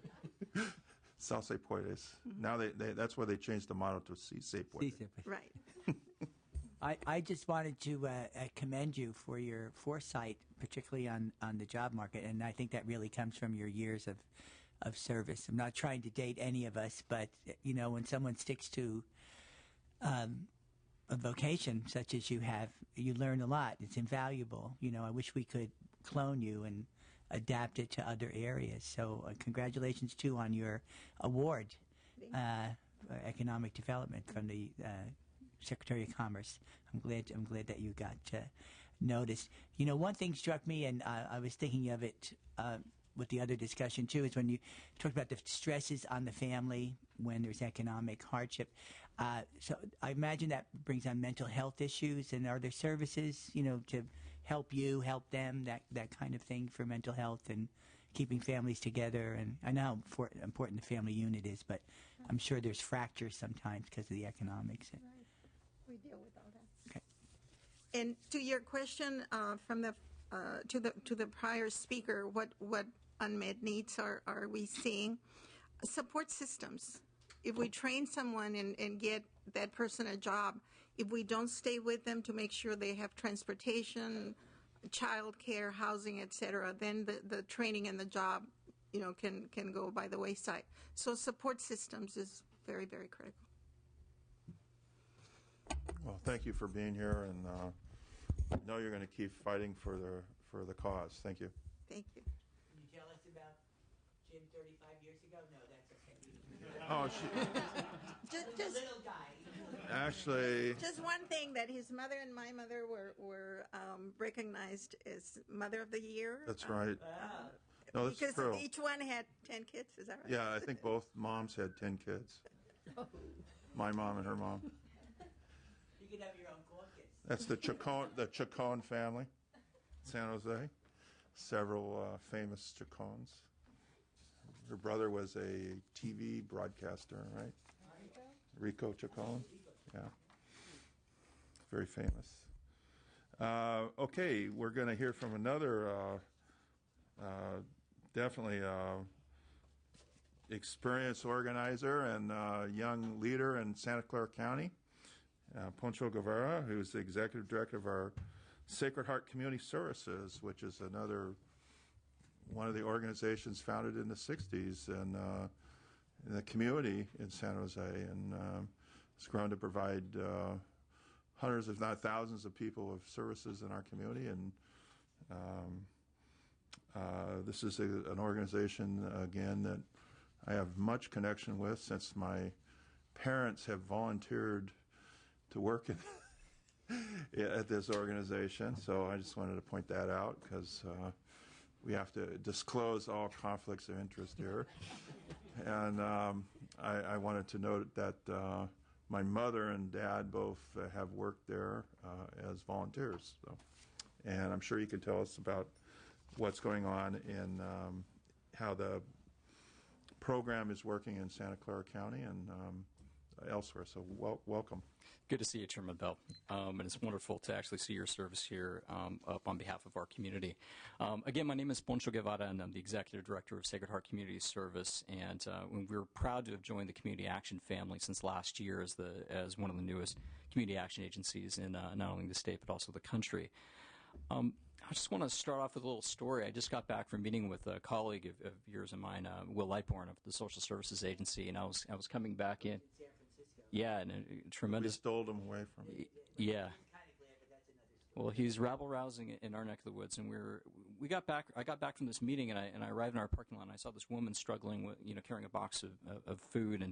S1: Sal Se Puedes. Now that's where they changed the motto to Si Se Puede.
S5: Right.
S2: I just wanted to commend you for your foresight, particularly on the job market, and I think that really comes from your years of service. I'm not trying to date any of us, but when someone sticks to a vocation such as you have, you learn a lot. It's invaluable. I wish we could clone you and adapt it to other areas. So congratulations too on your award, for economic development from the Secretary of Commerce. I'm glad that you got noticed. One thing struck me, and I was thinking of it with the other discussion too, is when you talked about the stresses on the family when there's economic hardship. So I imagine that brings on mental health issues. And are there services, to help you, help them, that kind of thing for mental health and keeping families together? And I know how important the family unit is, but I'm sure there's fractures sometimes because of the economics.
S5: Right. We deal with all that.
S2: Okay.
S5: And to your question from the to the prior speaker, what unmet needs are we seeing? Support systems. If we train someone and get that person a job, if we don't stay with them to make sure they have transportation, child care, housing, etc., then the training and the job, can go by the wayside. So support systems is very, very critical.
S1: Well, thank you for being here, and I know you're going to keep fighting for the cause. Thank you.
S5: Thank you.
S2: Can you tell us about Jim 35 years ago? No, that's okay.
S1: Oh,
S5: Just
S2: Little guy.
S1: actually,
S5: Just one thing, that his mother and my mother were recognized as Mother of the Year.
S1: that's right. No, that's
S5: Because
S1: true.
S5: each one had 10 kids, is that right?
S1: Yeah, I think both moms had 10 kids. My mom and her mom.
S2: You could have your own caucus.
S1: That's the Chacon family, San Jose. Several famous Chacons. Her brother was a TV broadcaster, right? Rico Chacon. Yeah. Very famous. Okay, we're going to hear from another definitely experienced organizer and young leader in Santa Clara County, Poncho Guevara, who's the executive director of our Sacred Heart Community Services, which is another one of the organizations founded in the 60s and in the community in San Jose, and it's grown to provide hundreds, if not thousands, of people of services in our community. And this is an organization, again, that I have much connection with since my parents have volunteered to work at this organization. So I just wanted to point that out because we have to disclose all conflicts of interest here. And I wanted to note that my mother and dad both have worked there as volunteers. So, and I'm sure you can tell us about what's going on in how the program is working in Santa Clara County and elsewhere. So welcome.
S6: Good to see you, Chairman Bell. And it's wonderful to actually see your service here up on behalf of our community. Again, my name is Poncho Guevara, and I'm the Executive Director of Sacred Heart Community Service. And we're proud to have joined the Community Action family since last year as one of the newest community action agencies in not only the state but also the country. I just want to start off with a little story. I just got back from meeting with a colleague of yours and mine, Will Lightborn of the Social Services Agency, and I was coming back in.
S2: San Francisco.
S6: Yeah, and a
S1: We
S6: tremendous.
S1: stole them away from
S6: Yeah.
S2: Kind of glad, but that's another story.
S6: Well, he's rabble rousing in our neck of the woods, and we got back. I got back from this meeting, and I arrived in our parking lot. And I saw this woman struggling with carrying a box of food,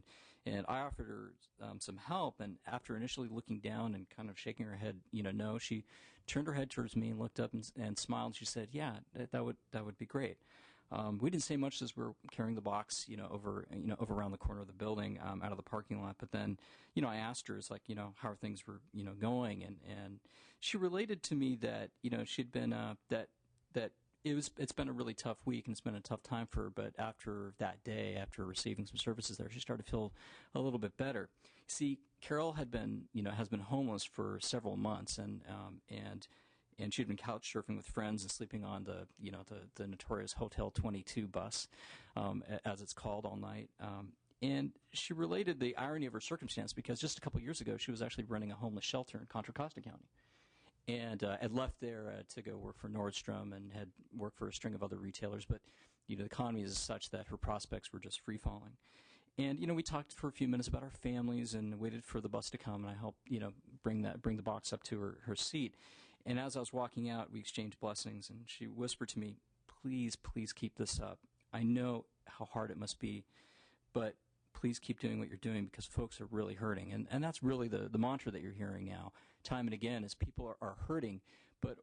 S6: and I offered her some help. And after initially looking down and kind of shaking her head, no, she turned her head towards me and looked up and smiled. And she said, "Yeah, that would be great." We didn't say much as we were carrying the box, over around the corner of the building, out of the parking lot. But then, I asked her, it's like, how things were, going, and she related to me that, she'd been that It's been a really tough week, and it's been a tough time for her. But after that day, after receiving some services there, she started to feel a little bit better. See, Carol has been homeless for several months, and she'd been couch surfing with friends and sleeping on the notorious Hotel 22 bus, as it's called, all night. And she related the irony of her circumstance because just a couple years ago, she was actually running a homeless shelter in Contra Costa County, and had left there to go work for Nordstrom and had worked for a string of other retailers. But the economy is such that her prospects were just free falling. And we talked for a few minutes about our families and waited for the bus to come, and I helped bring the box up to her seat. And as I was walking out, we exchanged blessings, and she whispered to me, "Please, please keep this up. I know how hard it must be, but please keep doing what you're doing because folks are really hurting." And that's really the mantra that you're hearing now, time and again, is people are hurting. But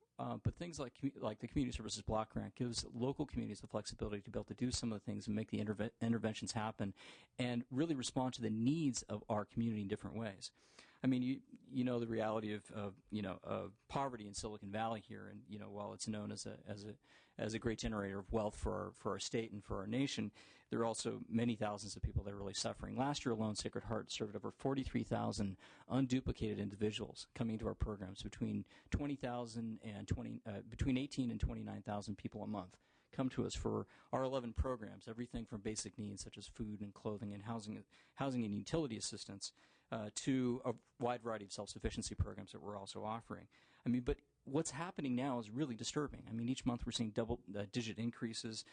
S6: things like the Community Services Block Grant gives local communities the flexibility to be able to do some of the things and make the interventions happen and really respond to the needs of our community in different ways. I mean, you know the reality of poverty in Silicon Valley here, and while it's known as a great generator of wealth for our state and for our nation, there are also many thousands of people that are really suffering. Last year alone, Sacred Heart served over 43,000 unduplicated individuals coming to our programs. Between 18 and 29,000 people a month come to us for our 11 programs, everything from basic needs such as food and clothing and housing and utility assistance, to a wide variety of self-sufficiency programs that we're also offering. I mean, but what's happening now is really disturbing. I mean, each month we're seeing double-digit increases.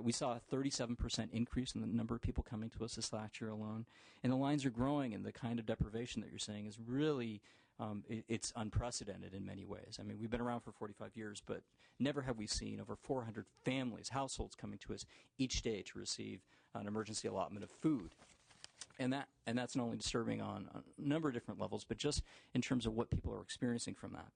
S6: We saw a 37% increase in the number of people coming to us this last year alone. And the lines are growing, and the kind of deprivation that you're saying is really, it's unprecedented in many ways. I mean, we've been around for 45 years, but never have we seen over 400 families, households coming to us each day to receive an emergency allotment of food. And that's not only disturbing on a number of different levels, but just in terms of what people are experiencing from that.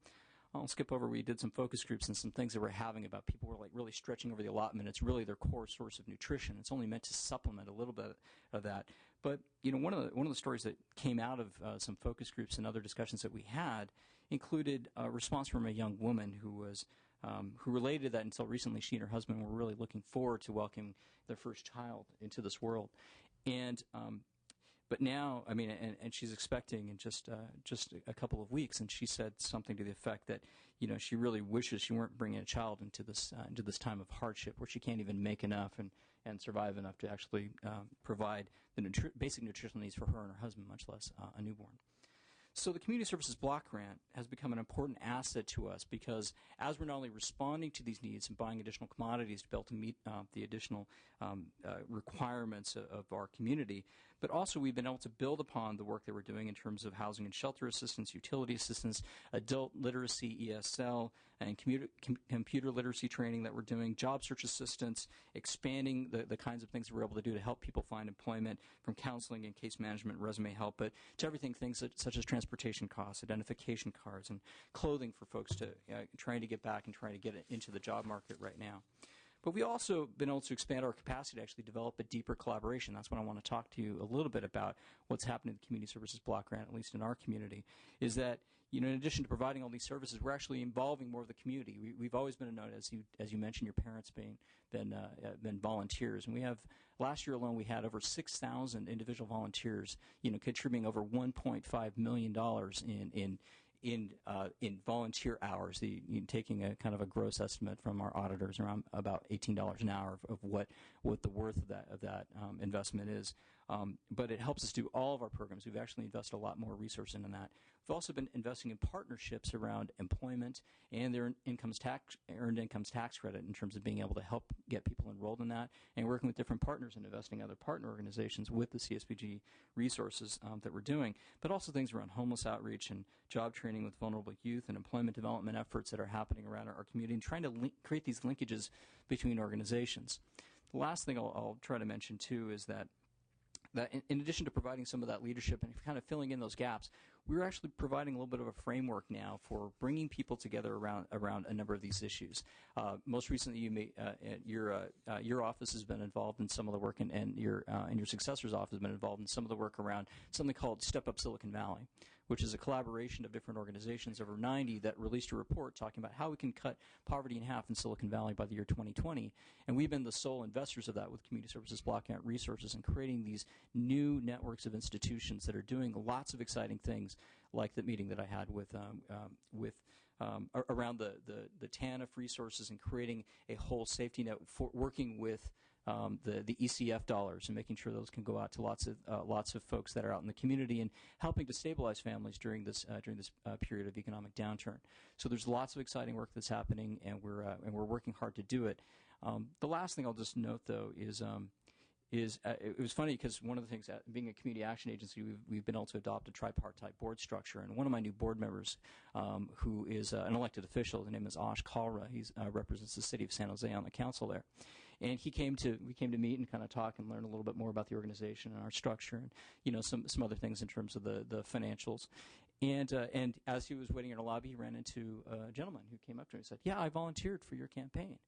S6: I'll skip over. We did some focus groups and some things that we're having about people were like really stretching over the allotment. It's really their core source of nutrition. It's only meant to supplement a little bit of that. But one of the stories that came out of some focus groups and other discussions that we had included a response from a young woman who related that until recently she and her husband were really looking forward to welcoming their first child into this world. But now, I mean, and she's expecting in just a couple of weeks, and she said something to the effect that, she really wishes she weren't bringing a child into this time of hardship where she can't even make enough and survive enough to actually provide the basic nutritional needs for her and her husband, much less a newborn. So the Community Services Block Grant has become an important asset to us because as we're not only responding to these needs and buying additional commodities to be able to meet the additional requirements of our community, but also we've been able to build upon the work that we're doing in terms of housing and shelter assistance, utility assistance, adult literacy, ESL, and computer literacy training that we're doing, job search assistance, expanding the kinds of things that we're able to do to help people find employment, from counseling and case management, resume help, but to everything, things such as transportation costs, identification cards, and clothing for folks to trying to get back and trying to get into the job market right now. But we've also been able to expand our capacity to actually develop a deeper collaboration. That's what I want to talk to you a little bit about what's happening in the Community Services Block Grant, at least in our community, is that in addition to providing all these services, we're actually involving more of the community. We've always been known, as you mentioned, your parents been volunteers, and we have last year alone we had over 6,000 individual volunteers, contributing over $1.5 million in volunteer hours, taking a kind of a gross estimate from our auditors around about $18 an hour of what the worth of that investment is. But it helps us do all of our programs. We've actually invested a lot more resource into that. We've also been investing in partnerships around employment and their earned income tax credit in terms of being able to help get people enrolled in that, and working with different partners and investing in other partner organizations with the CSBG resources that we're doing, but also things around homeless outreach and job training with vulnerable youth and employment development efforts that are happening around our community, and trying to create these linkages between organizations. The last thing I'll try to mention, too, is that in addition to providing some of that leadership and kind of filling in those gaps, we're actually providing a little bit of a framework now for bringing people together around a number of these issues. Most recently, your office has been involved in some of the work, and your successor's office has been involved in some of the work around something called Step Up Silicon Valley, which is a collaboration of different organizations, over 90, that released a report talking about how we can cut poverty in half in Silicon Valley by the year 2020. And we've been the sole investors of that with Community Services Block Grant Resources and creating these new networks of institutions that are doing lots of exciting things, like the meeting that I had with around the TANF resources and creating a whole safety net for working with the ECF dollars and making sure those can go out to lots of folks that are out in the community and helping to stabilize families during this period of economic downturn. So there's lots of exciting work that's happening, and we're working hard to do it. The last thing I'll just note, though, is it was funny because one of the things, being a community action agency, we've been able to adopt a tripartite board structure. And one of my new board members, who is an elected official, his name is Ash Kalra. He represents the city of San Jose on the council there. And we came to meet and kind of talk and learn a little bit more about the organization and our structure, and some other things in terms of the financials. And as he was waiting in a lobby, he ran into a gentleman who came up to him and said, "Yeah, I volunteered for your campaign.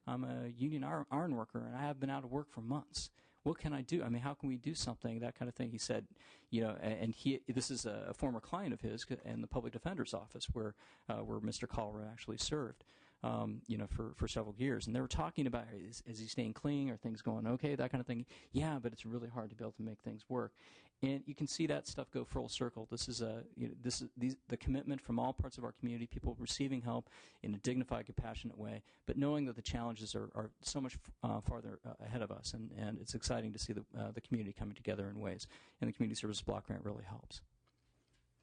S6: I'm a union iron worker, and I have been out of work for months. What can I do? I mean, how can we do something?" That kind of thing. He said, and this is a former client of his in the public defender's office where Mr. Kalra actually served, for several years. And they were talking about, is he staying clean? Are things going okay? That kind of thing. Yeah, but it's really hard to be able to make things work. And you can see that stuff go full circle. This is the commitment from all parts of our community, people receiving help in a dignified, compassionate way, but knowing that the challenges are so much farther ahead of us. And it's exciting to see the community coming together in ways. And the Community Services Block Grant really helps.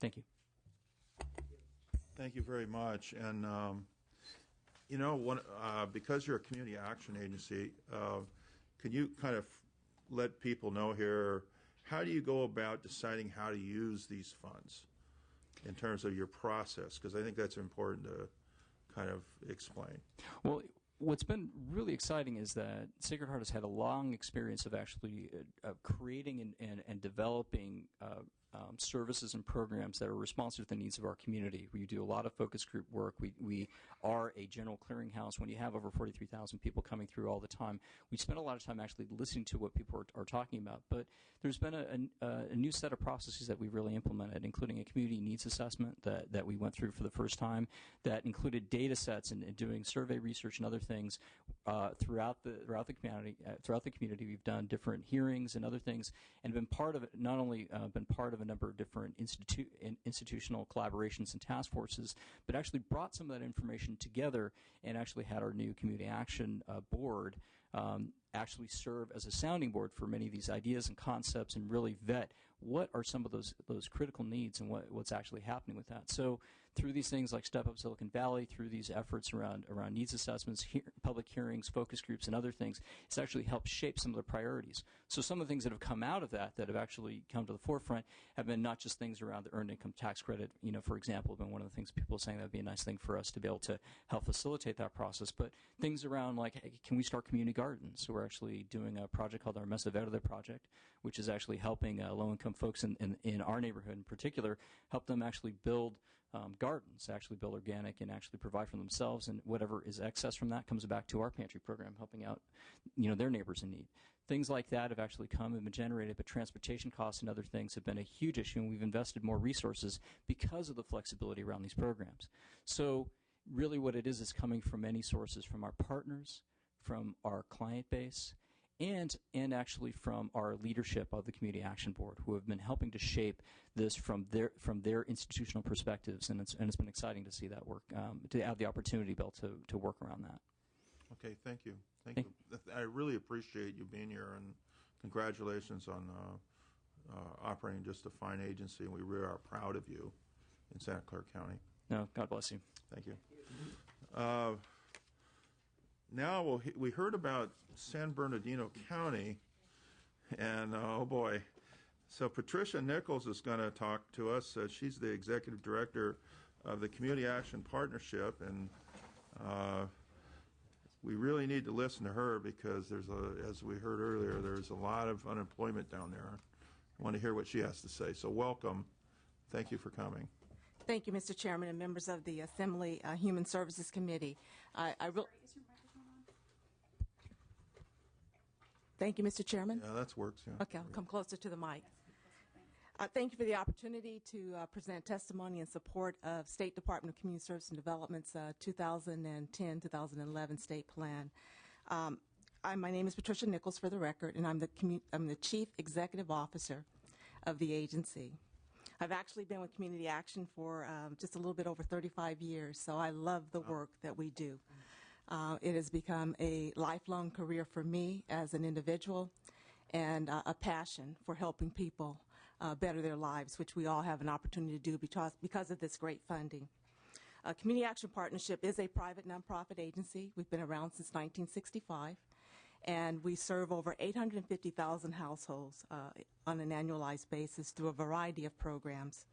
S6: Thank you.
S1: Thank you very much. And, because you're a community action agency, can you kind of let people know here, how do you go about deciding how to use these funds in terms of your process? Because I think that's important to kind of explain.
S6: Well, what's been really exciting is that Sacred Heart has had a long experience of actually creating and developing services and programs that are responsive to the needs of our community. We do a lot of focus group work. We are a general clearinghouse. When you have over 43,000 people coming through all the time, we spend a lot of time actually listening to what people are talking about. But there's been a new set of processes that we've really implemented, including a community needs assessment that we went through for the first time, that included data sets and doing survey research and other things throughout the community. We've done different hearings and other things, and been part of it. Not only been part of a number of different institutional collaborations and task forces, but actually brought some of that information together and actually had our new community action board actually serve as a sounding board for many of these ideas and concepts, and really vet what are some of those critical needs and what's actually happening with that. So through these things like Step Up Silicon Valley, through these efforts around needs assessments, public hearings, focus groups, and other things, it's actually helped shape some of the priorities. So some of the things that have come out of that have actually come to the forefront have been not just things around the earned income tax credit, for example, have been one of the things people are saying that would be a nice thing for us to be able to help facilitate that process, but things around like, hey, can we start community gardens? So we're actually doing a project called our Mesa Verde project, which is actually helping low-income folks in our neighborhood in particular, help them actually build gardens, actually build organic and actually provide for themselves, and whatever is excess from that comes back to our pantry program, helping out their neighbors in need. Things like that have actually come and been generated, but transportation costs and other things have been a huge issue, and we've invested more resources because of the flexibility around these programs. So really what it is coming from many sources, from our partners, from our client base, and actually from our leadership of the Community Action Board, who have been helping to shape this from their institutional perspectives, and it's been exciting to see that work, to have the opportunity to be able to work around that.
S1: Okay, thank you. Thank you. I really appreciate you being here, and congratulations on operating just a fine agency, and we really are proud of you in Santa Clara County.
S6: No, God bless you.
S1: Thank you. Now we heard about San Bernardino County, and oh boy. So Patricia Nichols is going to talk to us. She's the executive director of the Community Action Partnership, and we really need to listen to her because as we heard earlier, there's a lot of unemployment down there. I want to hear what she has to say. So welcome. Thank you for coming.
S7: Thank you, Mr. Chairman and members of the Assembly Human Services Committee. Thank you, Mr. Chairman.
S1: Yeah, that works. Yeah.
S7: Okay, I'll come closer to the mic. Thank you for the opportunity to present testimony in support of State Department of Community Service and Development's 2010-2011 state plan. My name is Patricia Nichols, for the record, and I'm the Chief Executive Officer of the agency. I've actually been with Community Action for just a little bit over 35 years, so I love the work that we do. It has become a lifelong career for me as an individual and a passion for helping people better their lives, which we all have an opportunity to do because of this great funding. Community Action Partnership is a private nonprofit agency. We've been around since 1965, and we serve over 850,000 households on an annualized basis through a variety of programs.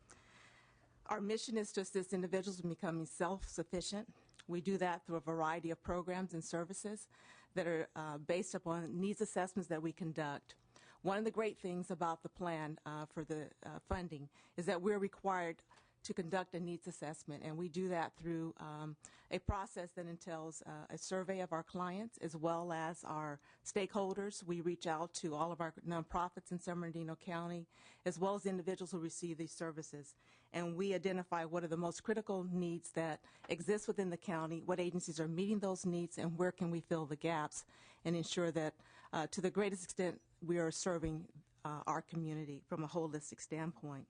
S7: Our mission is to assist individuals in becoming self-sufficient. We do that through a variety of programs and services that are based upon needs assessments that we conduct. One of the great things about the plan for the funding is that we're required to conduct a needs assessment, and we do that through a process that entails a survey of our clients as well as our stakeholders. We reach out to all of our nonprofits in San Bernardino County as well as individuals who receive these services, and we identify what are the most critical needs that exist within the county, what agencies are meeting those needs, and where can we fill the gaps and ensure that to the greatest extent we are serving our community from a holistic standpoint.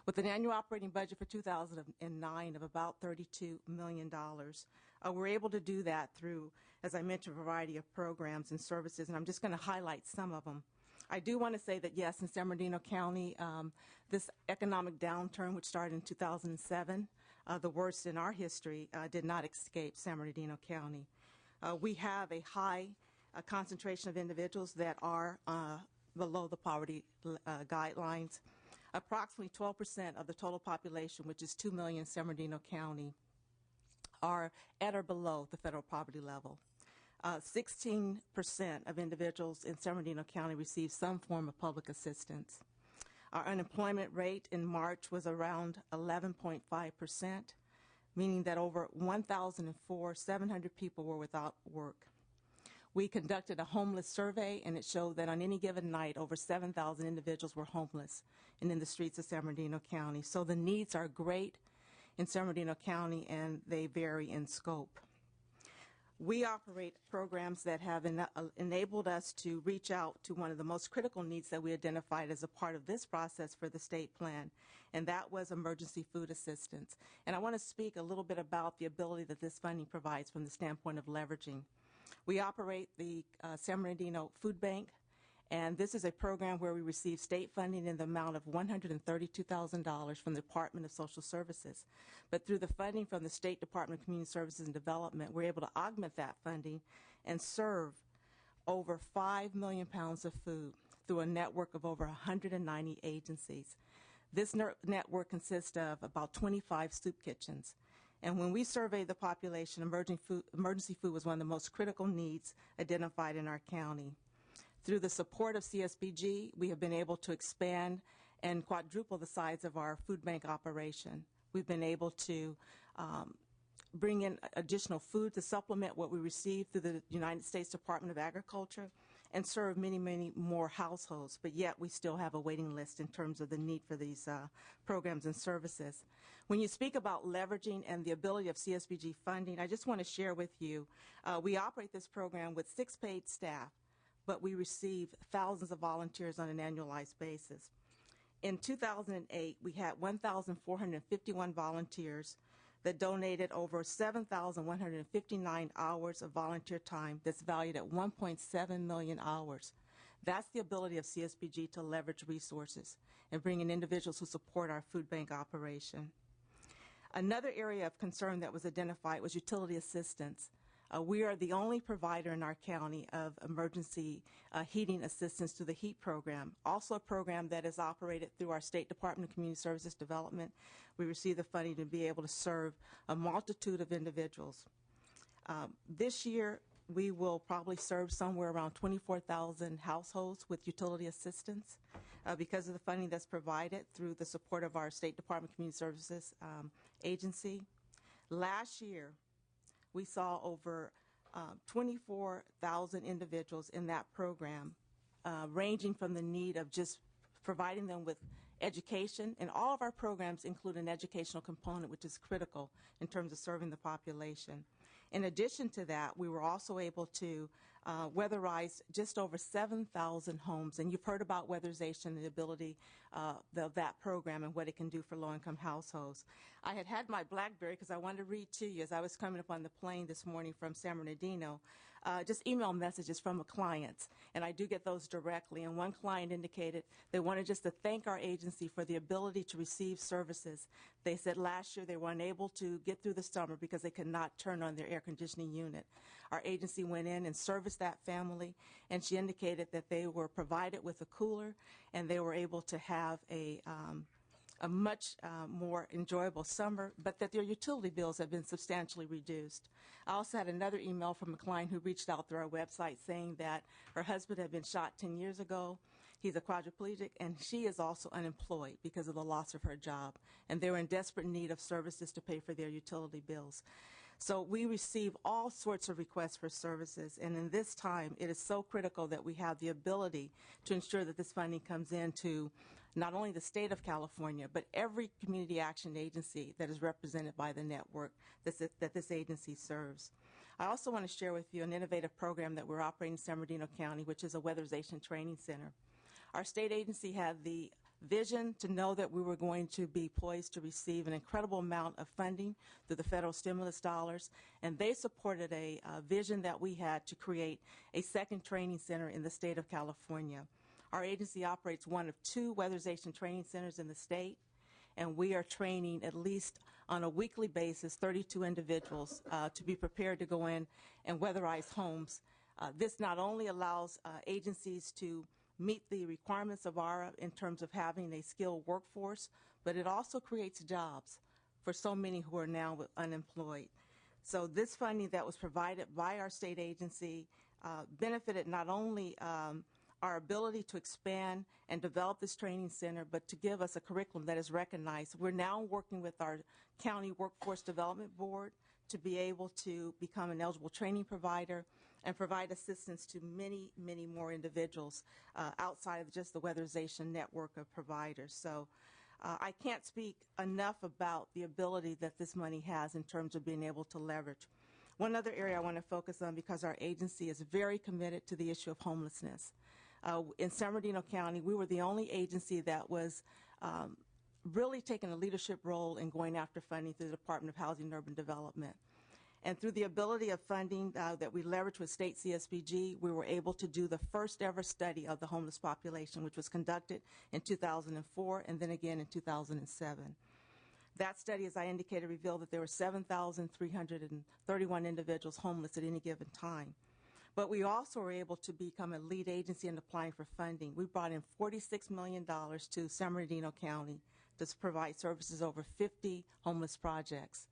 S7: With an annual operating budget for 2009 of about $32 million, we're able to do that through, as I mentioned, a variety of programs and services, and I'm just going to highlight some of them. I do want to say that, yes, in San Bernardino County, this economic downturn, which started in 2007, the worst in our history, did not escape San Bernardino County. We have a high concentration of individuals that are below the poverty guidelines. Approximately 12% of the total population, which is 2 million in San Bernardino County, are at or below the federal poverty level. 16% of individuals in San Bernardino County receive some form of public assistance. Our unemployment rate in March was around 11.5%, meaning that over 700 people were without work. We conducted a homeless survey, and it showed that on any given night, over 7,000 individuals were homeless and in the streets of San Bernardino County. So the needs are great in San Bernardino County, and they vary in scope. We operate programs that have enabled us to reach out to one of the most critical needs that we identified as a part of this process for the state plan, and that was emergency food assistance. And I want to speak a little bit about the ability that this funding provides from the standpoint of leveraging. We operate the San Bernardino Food Bank, and this is a program where we receive state funding in the amount of $132,000 from the Department of Social Services. But through the funding from the State Department of Community Services and Development, we're able to augment that funding and serve over 5 million pounds of food through a network of over 190 agencies. This network consists of about 25 soup kitchens. And when we surveyed the population, emergency food was one of the most critical needs identified in our county. Through the support of CSBG, we have been able to expand and quadruple the size of our food bank operation. We've been able to bring in additional food to supplement what we receive through the United States Department of Agriculture and serve many, many more households, but yet we still have a waiting list in terms of the need for these programs and services. When you speak about leveraging and the ability of CSBG funding, I just want to share with you, we operate this program with 6 paid staff, but we receive thousands of volunteers on an annualized basis. In 2008, we had 1,451 volunteers that donated over 7,159 hours of volunteer time that's valued at 1.7 million hours. That's the ability of CSBG to leverage resources and bring in individuals who support our food bank operation. Another area of concern that was identified was utility assistance. We are the only provider in our county of emergency heating assistance through the HEAT program, also a program that is operated through our State Department of Community Services Development. We receive the funding to be able to serve a multitude of individuals. This year, we will probably serve somewhere around 24,000 households with utility assistance because of the funding that's provided through the support of our State Department of Community Services agency. Last year, we saw over 24,000 individuals in that program, ranging from the need of just providing them with education, and all of our programs include an educational component, which is critical in terms of serving the population. In addition to that, we were also able to weatherize just over 7,000 homes, and you've heard about weatherization and the ability of that program and what it can do for low-income households. I had my BlackBerry because I wanted to read to you as I was coming up on the plane this morning from San Bernardino, just email messages from clients, and I do get those directly. And one client indicated they wanted just to thank our agency for the ability to receive services. They said last year they were unable to get through the summer because they could not turn on their air conditioning unit. Our agency went in and serviced that family, and she indicated that they were provided with a cooler, and they were able to have a much more enjoyable summer, but that their utility bills have been substantially reduced. I also had another email from a client who reached out through our website saying that her husband had been shot 10 years ago. He's a quadriplegic, and she is also unemployed because of the loss of her job, and they were in desperate need of services to pay for their utility bills. So we receive all sorts of requests for services, and in this time, it is so critical that we have the ability to ensure that this funding comes into not only the state of California, but every community action agency that is represented by the network that this agency serves. I also want to share with you an innovative program that we're operating in San Bernardino County, which is a weatherization training center. Our state agency had the vision to know that we were going to be poised to receive an incredible amount of funding through the federal stimulus dollars, and they supported a vision that we had to create a second training center in the state of California. Our agency operates one of 2 weatherization training centers in the state, and we are training at least on a weekly basis 32 individuals to be prepared to go in and weatherize homes. This not only allows agencies to meet the requirements of ARA in terms of having a skilled workforce, but it also creates jobs for so many who are now unemployed. So this funding that was provided by our state agency benefited not only our ability to expand and develop this training center, but to give us a curriculum that is recognized. We're now working with our county workforce development board to be able to become an eligible training provider and provide assistance to many, many more individuals outside of just the weatherization network of providers. So I can't speak enough about the ability that this money has in terms of being able to leverage. One other area I want to focus on, because our agency is very committed to the issue of homelessness. In San Bernardino County, we were the only agency that was really taking a leadership role in going after funding through the Department of Housing and Urban Development. And through the ability of funding that we leveraged with state CSBG, we were able to do the first ever study of the homeless population, which was conducted in 2004 and then again in 2007. That study, as I indicated, revealed that there were 7,331 individuals homeless at any given time. But we also were able to become a lead agency in applying for funding. We brought in $46 million to San Bernardino County to provide services over 50 homeless projects.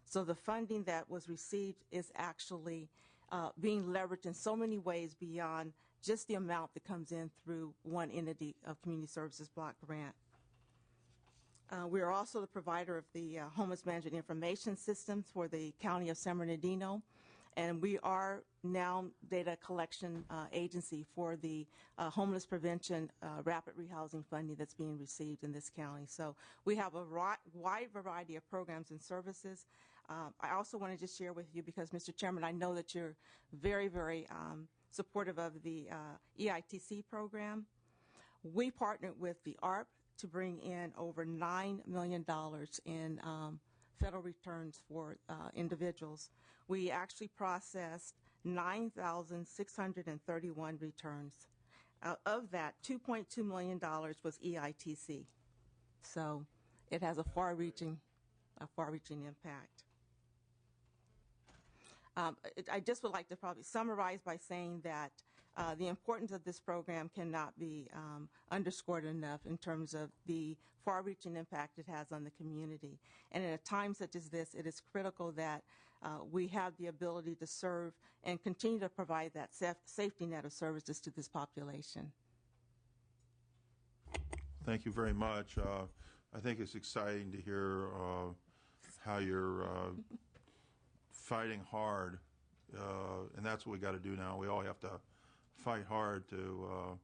S7: So the funding that was received is actually being leveraged in so many ways beyond just the amount that comes in through one entity of Community Services Block Grant. We are also the provider of the Homeless Management Information Systems for the County of San Bernardino, and we are now data collection agency for the homeless prevention rapid rehousing funding that's being received in this county. So we have a wide variety of programs and services. I also want to just share with you, because Mr. Chairman, I know that you're very, very supportive of the EITC program. We partnered with the ARP to bring in over $9 million in federal returns for individuals. We actually processed 9,631 returns. Of that, $2.2 million was EITC. So it has a far-reaching impact. I just would like to probably summarize by saying that the importance of this program cannot be underscored enough in terms of the far-reaching impact it has on the community. And at a time such as this, it is critical that we have the ability to serve and continue to provide that safety net of services to this population.
S1: Thank you very much. I think it's exciting to hear how you're fighting hard, and that's what we got to do now. We all have to fight hard to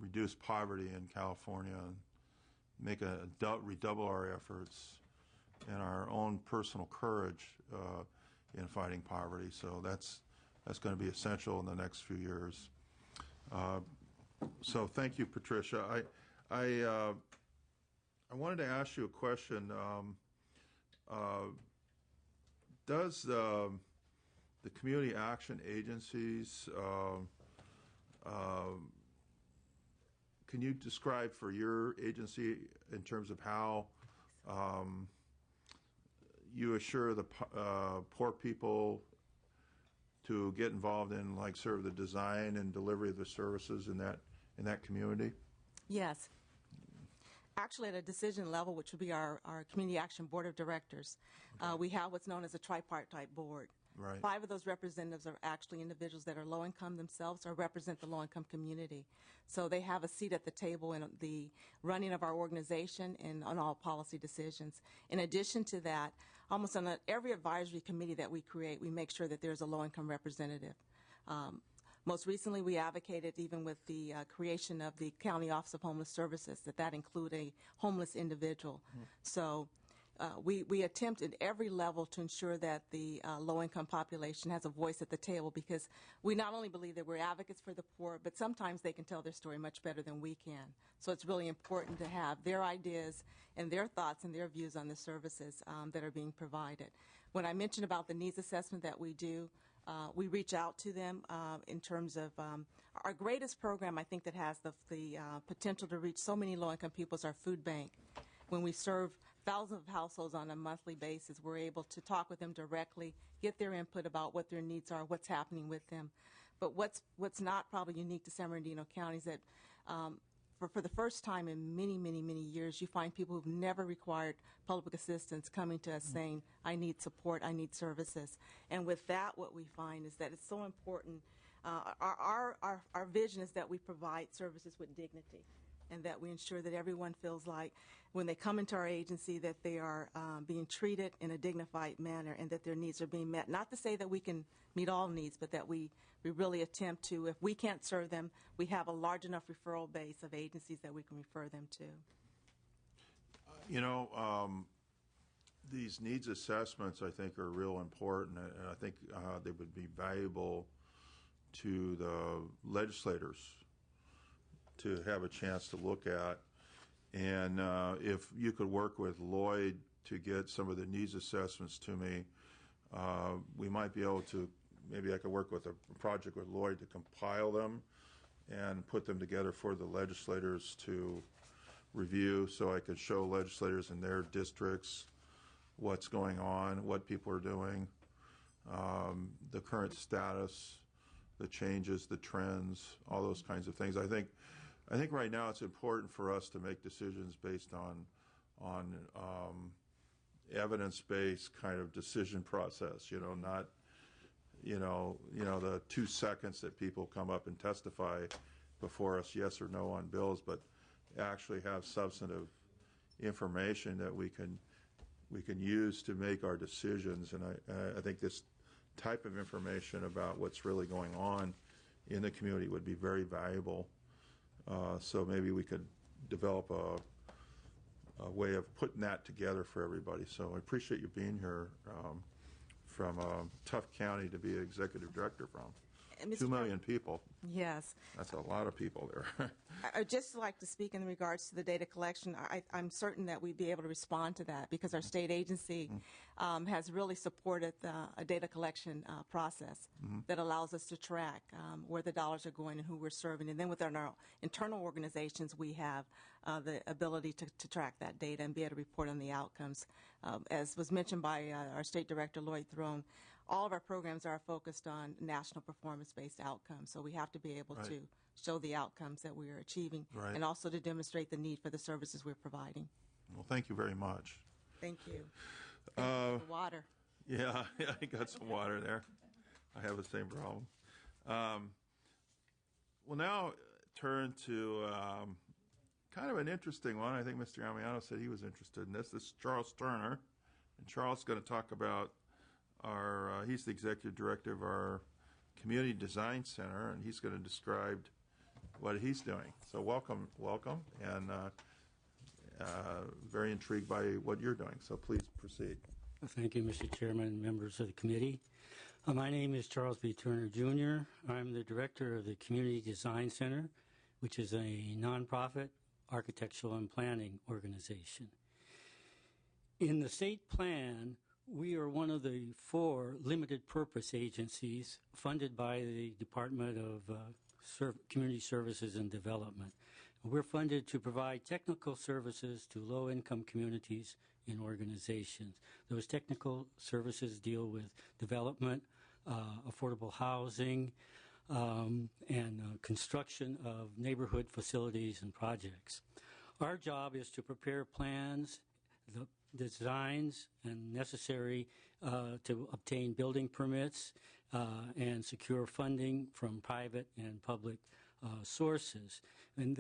S1: reduce poverty in California and make redouble our efforts and our own personal courage in fighting poverty. So that's going to be essential in the next few years. So thank you, Patricia. I wanted to ask you a question. Does the community action agencies, can you describe for your agency in terms of how you assure the poor people to get involved in, like, sort of the design and delivery of the services in that community?
S7: Yes. Actually, at a decision level, which would be our Community Action Board of Directors, we have what's known as a tripartite board.
S1: Right.
S7: 5 of those representatives are actually individuals that are low income themselves or represent the low income community. So they have a seat at the table in the running of our organization and on all policy decisions. In addition to that, almost on every advisory committee that we create, we make sure that there's a low income representative. Most recently, we advocated, even with the creation of the County Office of Homeless Services, that include a homeless individual. So we attempt at every level to ensure that the low-income population has a voice at the table, because we not only believe that we're advocates for the poor, but sometimes they can tell their story much better than we can. So it's really important to have their ideas and their thoughts and their views on the services that are being provided. When I mentioned about the needs assessment that we do, we reach out to them in terms of our greatest program, I think, that has the potential to reach so many low-income people is our food bank. When we serve thousands of households on a monthly basis, we're able to talk with them directly, get their input about what their needs are, what's happening with them. But what's not probably unique to San Bernardino County is that for the first time in many, many, many years, you find people who've never required public assistance coming to us saying, I need support, I need services. And with that, what we find is that it's so important. Our vision is that we provide services with dignity, and that we ensure that everyone feels like when they come into our agency that they are being treated in a dignified manner and that their needs are being met. Not to say that we can meet all needs, but that we really attempt to. If we can't serve them, we have a large enough referral base of agencies that we can refer them to.
S1: You know, these needs assessments, I think, are real important, and I think they would be valuable to the legislators to have a chance to look at. And if you could work with Lloyd to get some of the needs assessments to me, we might be able to, maybe I could work with a project with Lloyd to compile them and put them together for the legislators to review, so I could show legislators in their districts what's going on, what people are doing, the current status, the changes, the trends, all those kinds of things. I think right now it's important for us to make decisions based on evidence-based kind of decision process. You know, not the 2 seconds that people come up and testify before us, yes or no on bills, but actually have substantive information that we can use to make our decisions. And I think this type of information about what's really going on in the community would be very valuable. So maybe we could develop a way of putting that together for everybody. So I appreciate you being here from a tough county to be executive director from. 2 million people.
S7: Yes.
S1: That's a lot of people there.
S7: I'd just like to speak in regards to the data collection. I'm certain that we'd be able to respond to that, because our state agency has really supported a data collection process that allows us to track where the dollars are going and who we're serving. And then within our internal organizations, we have the ability to track that data and be able to report on the outcomes. As was mentioned by our State Director, Lloyd Throne, all of our programs are focused on national performance-based outcomes. So we have to be able to show the outcomes that we are achieving, and also to demonstrate the need for the services we're providing.
S1: Well, thank you very much.
S7: Thank you. Thank you for the water.
S1: Yeah, I got some water there. I have the same problem. We'll now turn to kind of an interesting one. I think Mr. Amiano said he was interested in this. This is Charles Turner, and Charles is going to talk about he's the executive director of our Community Design Center, and he's going to describe what he's doing. So welcome, and very intrigued by what you're doing. So please proceed.
S8: Thank you, Mr. Chairman, members of the committee. My name is Charles B. Turner, Jr. I'm the director of the Community Design Center, which is a nonprofit architectural and planning organization. In the state plan, we are one of the 4 limited purpose agencies funded by the Department of Community Services and Development. We're funded to provide technical services to low-income communities and organizations. Those technical services deal with development, affordable housing, and construction of neighborhood facilities and projects. Our job is to prepare plans, the designs, and necessary to obtain building permits and secure funding from private and public sources. And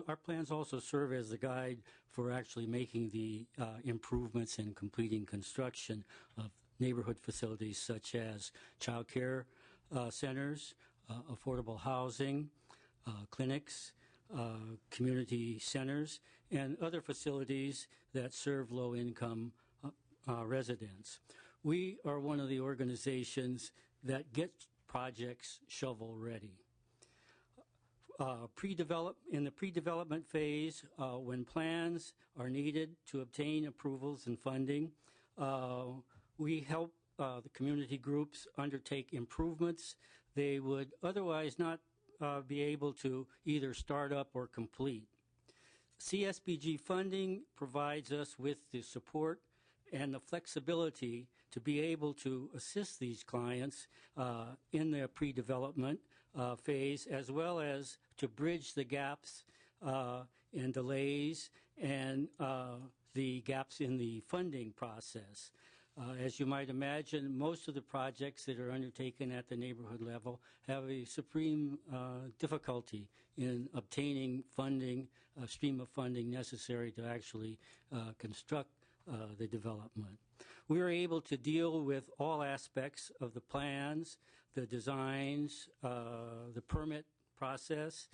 S8: our plans also serve as the guide for actually making the improvements and completing construction of neighborhood facilities such as child care centers, affordable housing, clinics, community centers, and other facilities that serve low-income residents. We are one of the organizations that gets projects shovel-ready. In the pre-development phase, when plans are needed to obtain approvals and funding, we help the community groups undertake improvements they would otherwise not be able to either start up or complete. CSBG funding provides us with the support and the flexibility to be able to assist these clients in their pre-development phase, as well as to bridge the gaps and delays and the gaps in the funding process. As you might imagine, most of the projects that are undertaken at the neighborhood level have a supreme difficulty in obtaining funding, a stream of funding necessary to actually construct the development. We are able to deal with all aspects of the plans, the designs, the permit process,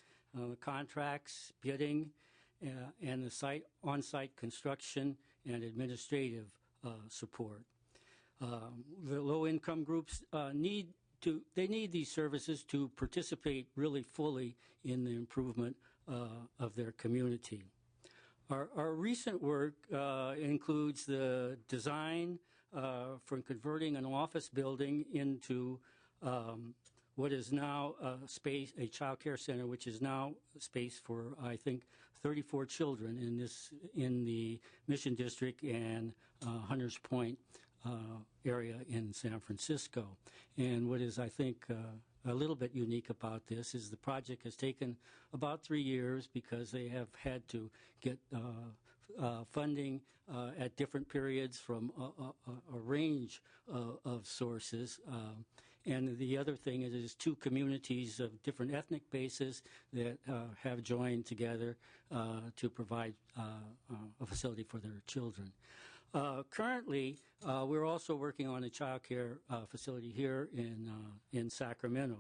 S8: contracts, bidding, and the on-site construction and administrative support. The low-income groups need these services to participate really fully in the improvement of their community. Our recent work includes the design for converting an office building into what is now a child care center, which is now space for, I think, 34 children in the Mission District and Hunters Point area in San Francisco. And what is, I think, a little bit unique about this is the project has taken about 3 years because they have had to get funding at different periods from a range of sources. And the other thing is 2 communities of different ethnic bases that have joined together to provide a facility for their children. Currently, we're also working on a child care facility here in Sacramento.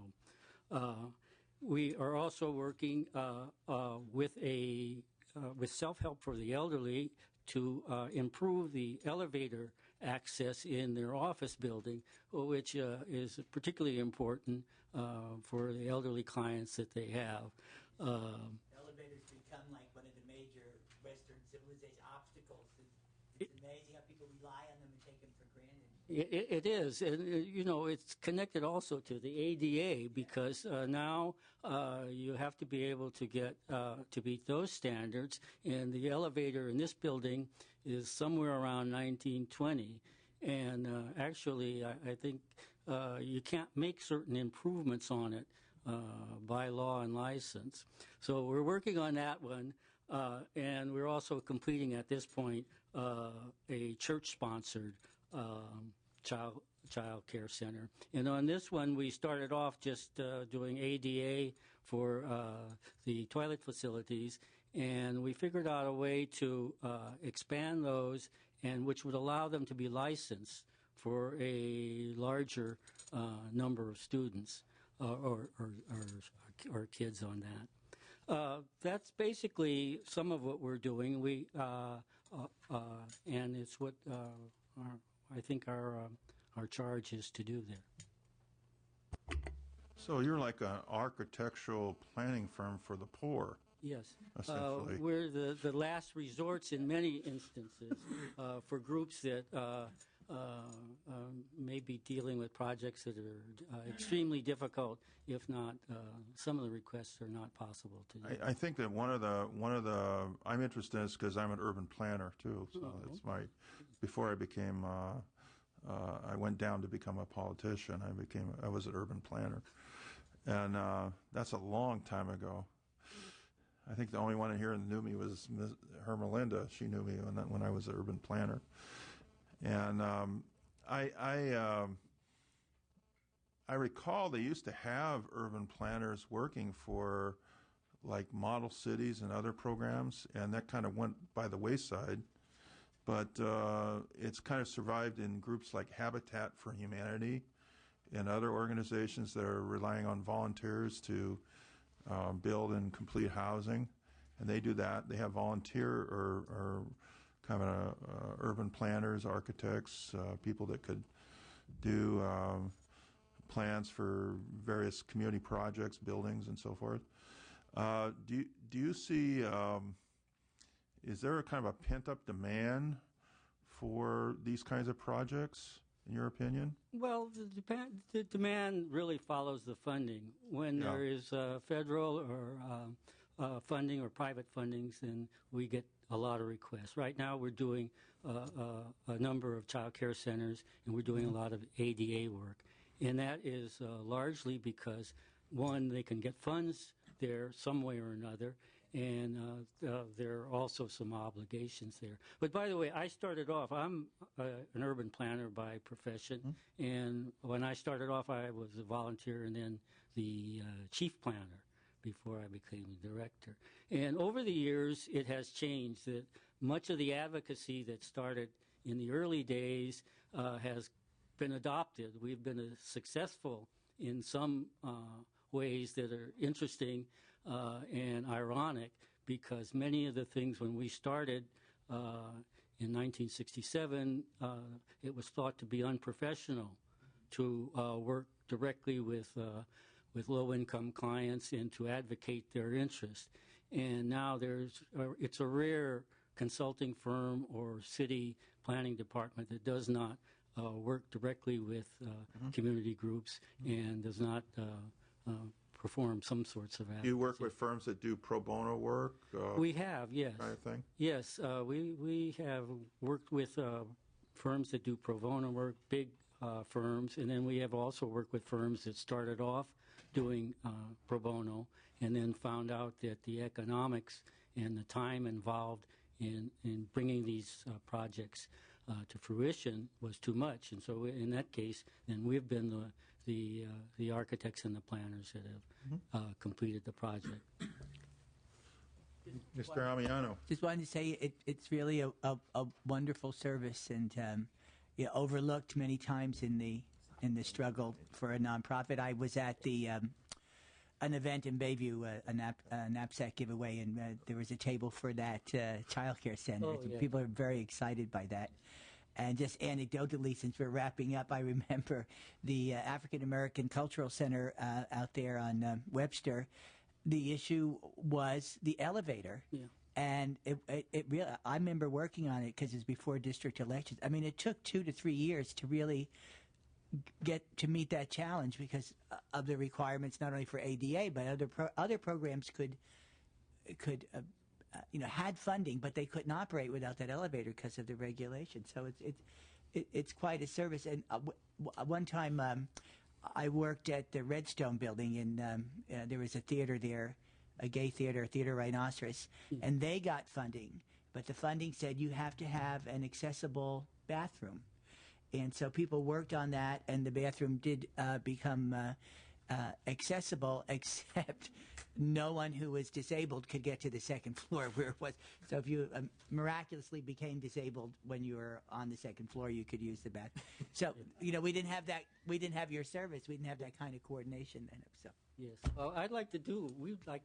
S8: We are also working with self-help for the elderly to improve the elevator access in their office building, which is particularly important for the elderly clients that they have.
S2: Elevators become like one of the major Western civilization obstacles. It's amazing how people rely on them and take them for granted.
S8: It is, and it's connected also to the ADA because now you have to be able to get to meet those standards, and the elevator in this building is somewhere around 1920, and actually I think you can't make certain improvements on it by law and license. So we're working on that one, and we're also completing at this point a church-sponsored child care center. And on this one, we started off just doing ADA for the toilet facilities, and we figured out a way to expand those, and which would allow them to be licensed for a larger number of students or kids on that. That's basically some of what we're doing. And it's what I think our charge is to do there.
S1: So you're like an architectural planning firm for the poor.
S8: Yes.
S1: Essentially.
S8: We're the last resorts in many instances for groups that may be dealing with projects that are extremely difficult, if not, some of the requests are not possible to do.
S1: I think that one of the I'm interested in this because I'm an urban planner too. So it's before I became I went down to become a politician. I was an urban planner, and that's a long time ago. I think the only one in here that knew me was her Melinda. She knew me when I was an urban planner, and I recall they used to have urban planners working for like model cities and other programs, and that kind of went by the wayside. But it's kind of survived in groups like Habitat for Humanity and other organizations that are relying on volunteers to build and complete housing, and they do that. They have volunteer or kind of urban planners, architects, people that could do plans for various community projects, buildings, and so forth. Do you see? Is there a kind of a pent-up demand for these kinds of projects, in your opinion?
S8: Well, the demand really follows the funding. When there is federal or funding or private fundings, then we get a lot of requests. Right now we're doing a number of child care centers, and we're doing a lot of ADA work. And that is largely because, one, they can get funds there some way or another, and there are also some obligations there. But by the way, I started off, I'm an urban planner by profession, and when I started off, I was a volunteer and then the chief planner before I became the director. And over the years, it has changed. That much of the advocacy that started in the early days has been adopted. We've been successful in some ways that are interesting and ironic, because many of the things when we started in 1967, it was thought to be unprofessional to work directly with low-income clients and to advocate their interests. And now it's a rare consulting firm or city planning department that does not work directly with community groups and does not perform some sorts of advocacy.
S1: Do you work with firms that do pro bono work?
S8: We have, yes.
S1: Kind of thing?
S8: Yes, we have worked with firms that do pro bono work, big firms, and then we have also worked with firms that started off doing pro bono and then found out that the economics and the time involved in bringing these projects to fruition was too much. And so in that case, then we've been the architects and the planners that have completed the project.
S1: Mr. Amiano.
S2: Just wanted to say it's really a wonderful service, and overlooked many times in the struggle for a nonprofit. I was at an event in Bayview, a knapsack giveaway, and there was a table for that child care center.
S8: Oh, yeah.
S2: People are very excited by that. And just anecdotally, since we're wrapping up, I remember the African American Cultural Center out there on Webster. The issue was the elevator.
S8: Yeah.
S2: And it really, I remember working on it because it's before district elections. I mean, it took 2 to 3 years to really get to meet that challenge because of the requirements, not only for ADA, but other programs could had funding, but they couldn't operate without that elevator because of the regulations. So it's quite a service. And one time I worked at the Redstone building, and there was a theater there, a gay theater, Theater Rhinoceros, and they got funding. But the funding said you have to have an accessible bathroom. And so people worked on that, and the bathroom did become accessible, except no one who was disabled could get to the second floor where it was. So if you miraculously became disabled when you were on the second floor, you could use the bathroom. So, you know, we didn't have that. We didn't have your service. We didn't have that kind of coordination then. So.
S8: Yes. Well, we'd like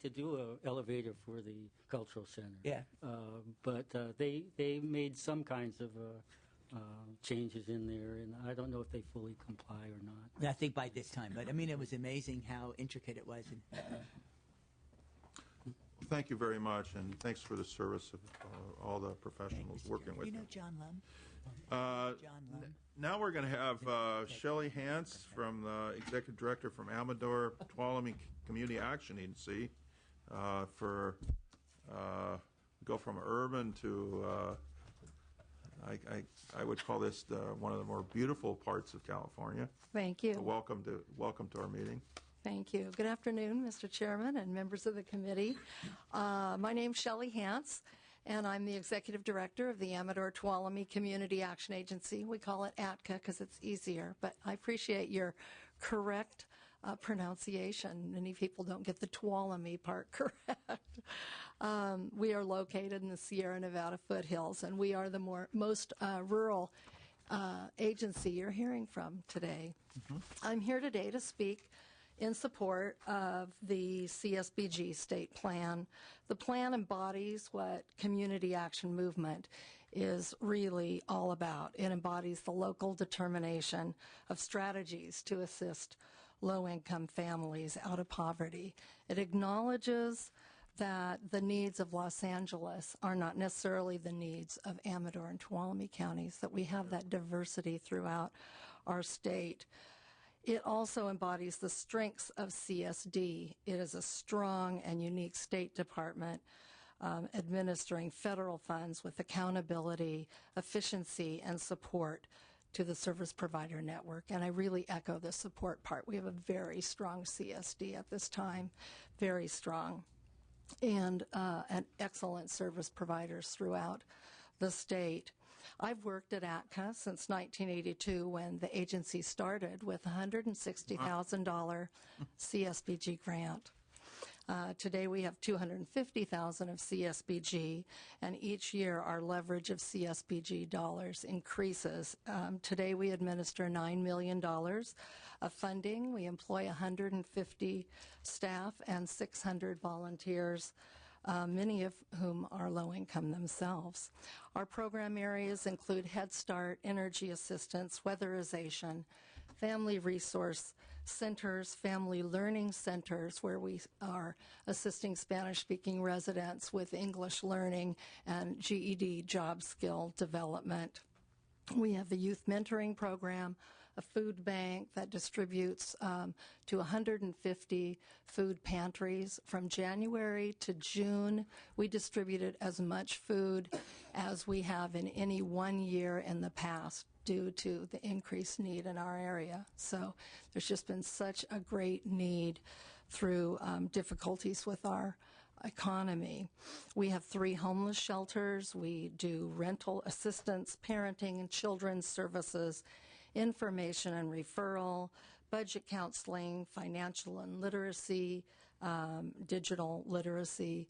S8: to do an elevator for the cultural center.
S2: Yeah.
S8: But they made some kinds of changes in there, and I don't know if they fully comply or not.
S2: I think by this time, but I mean, it was amazing how intricate it was.
S1: Thank you very much, and thanks for the service of all the professionals working with
S2: you
S1: you.
S2: know John Lum? John Lum.
S1: Now we're going to have Shelley Hance, from the Executive Director from Amador Tuolumne Community Action Agency, go from urban to, I would call this one of the more beautiful parts of California.
S9: Thank you.
S1: So welcome to our meeting.
S9: Thank you. Good afternoon, Mr. Chairman and members of the committee. My name's Shelley Hance, and I'm the Executive Director of the Amador Tuolumne Community Action Agency. We call it ATCA because it's easier, but I appreciate your correct pronunciation. Many people don't get the Tuolumne part correct. We are located in the Sierra Nevada foothills, and we are the most rural agency you're hearing from today. I'm here today to speak in support of the CSBG state plan. The plan embodies what community action movement is really all about. It embodies the local determination of strategies to assist low-income families out of poverty. It acknowledges that the needs of Los Angeles are not necessarily the needs of Amador and Tuolumne counties, that we have that diversity throughout our state. It also embodies the strengths of CSD. It is a strong and unique State Department administering federal funds with accountability, efficiency, and support to the service provider network. And I really echo the support part. We have a very strong CSD at this time, very strong, and excellent service providers throughout the state. I've worked at ATCA since 1982 when the agency started with a $160,000 CSBG grant. Today we have $250,000 of CSBG, and each year our leverage of CSBG dollars increases. Today we administer $9 million of funding. We employ 150 staff and 600 volunteers, many of whom are low income themselves. Our program areas include Head Start, energy assistance, weatherization, family resource centers, family learning centers, where we are assisting Spanish-speaking residents with English learning and GED job skill development. We have the youth mentoring program, a food bank that distributes to 150 food pantries. From January to June, we distributed as much food as we have in any one year in the past due to the increased need in our area. So there's just been such a great need through difficulties with our economy. We have 3 homeless shelters. We do rental assistance, parenting and children's services, information and referral, budget counseling, financial and literacy, digital literacy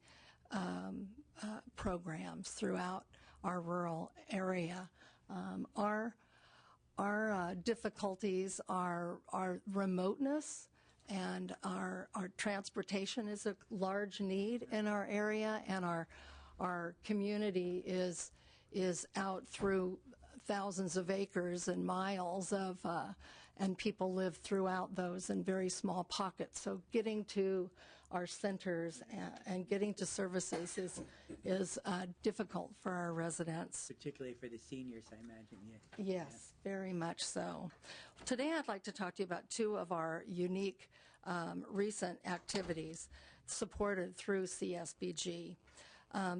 S9: programs throughout our rural area. Our difficulties are remoteness, and our transportation is a large need in our area, and our community is out through thousands of acres and miles of, and people live throughout those in very small pockets. So getting to our centers and getting to services is difficult for our residents.
S2: Particularly for the seniors, I imagine.
S9: Yes, very much so. Today I'd like to talk to you about 2 of our unique recent activities supported through CSBG.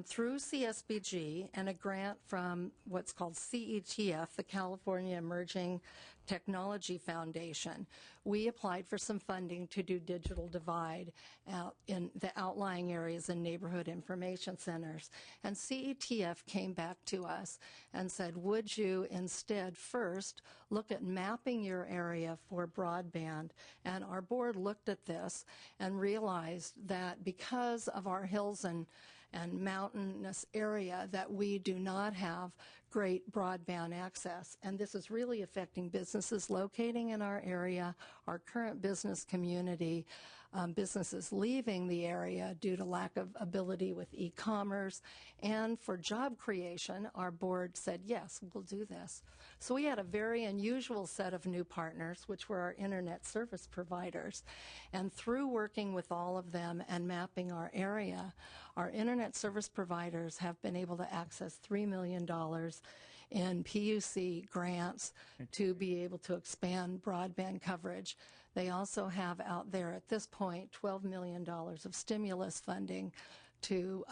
S9: through CSBG and a grant from what's called CETF, the California Emerging Technology Foundation, we applied for some funding to do digital divide out in the outlying areas and neighborhood information centers. And CETF came back to us and said, would you instead first look at mapping your area for broadband? And our board looked at this and realized that because of our hills and mountainous area that we do not have great broadband access. And this is really affecting businesses locating in our area, our current business community, businesses leaving the area due to lack of ability with e-commerce. And for job creation, our board said, yes, we'll do this. So we had a very unusual set of new partners, which were our internet service providers. And through working with all of them and mapping our area, our internet service providers have been able to access $3 million in PUC grants to be able to expand broadband coverage. They also have out there at this point $12 million of stimulus funding to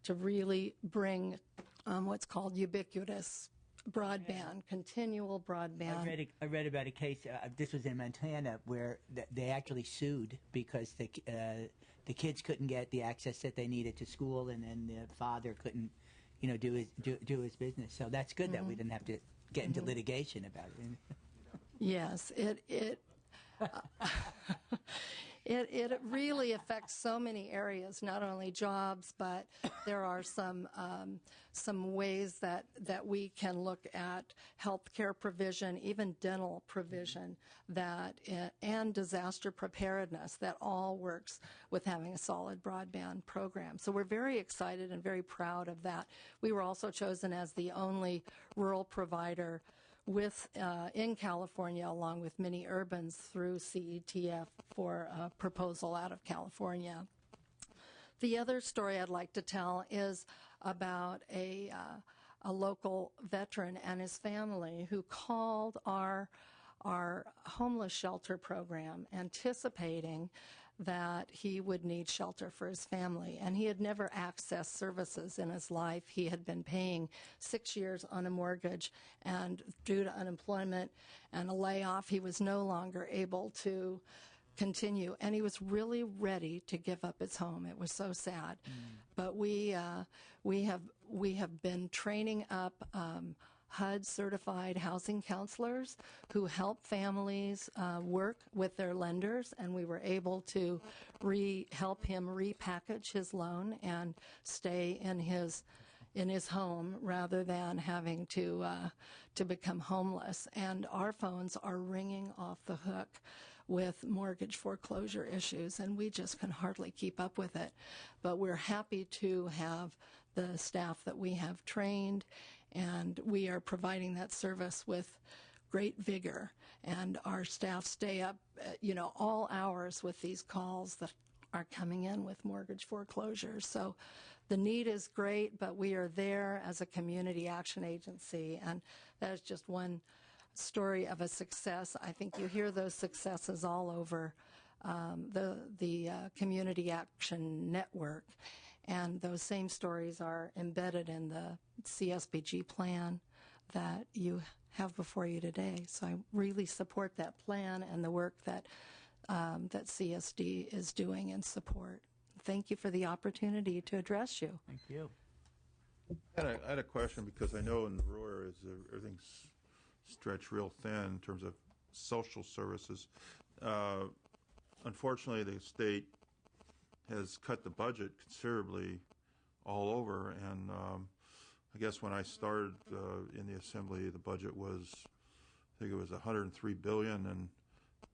S9: really bring what's called ubiquitous broadband, continual broadband.
S2: I read about a case, this was in Montana, where they actually sued because the kids couldn't get the access that they needed to school, and then the father couldn't, do his business. So that's good that we didn't have to get into litigation about it.
S9: Yes, it really affects so many areas, not only jobs, but there are some ways that we can look at healthcare provision, even dental provision, and disaster preparedness that all works with having a solid broadband program. So we're very excited and very proud of that. We were also chosen as the only rural provider in California, along with many urbans, through CETF for a proposal out of California. The other story I'd like to tell is about a local veteran and his family who called our homeless shelter program anticipating that he would need shelter for his family. And he had never accessed services in his life. He had been paying 6 years on a mortgage, and due to unemployment and a layoff, he was no longer able to continue. And he was really ready to give up his home. It was so sad. But we have been training up HUD certified housing counselors who help families work with their lenders, and we were able to help him repackage his loan and stay in his home rather than having to become homeless. And our phones are ringing off the hook with mortgage foreclosure issues, and we just can hardly keep up with it. But we're happy to have the staff that we have trained, and we are providing that service with great vigor. And our staff stay up, all hours with these calls that are coming in with mortgage foreclosures. So the need is great, but we are there as a community action agency, and that is just one story of a success. I think you hear those successes all over the Community Action Network. And those same stories are embedded in the CSBG plan that you have before you today. So I really support that plan and the work that CSD is doing in support. Thank you for the opportunity to address you.
S2: Thank you.
S1: I had a question, because I know in the rural areas everything's stretched real thin in terms of social services. Unfortunately, the state has cut the budget considerably all over, and I guess when I started in the Assembly, the budget was, I think it was $103 billion, and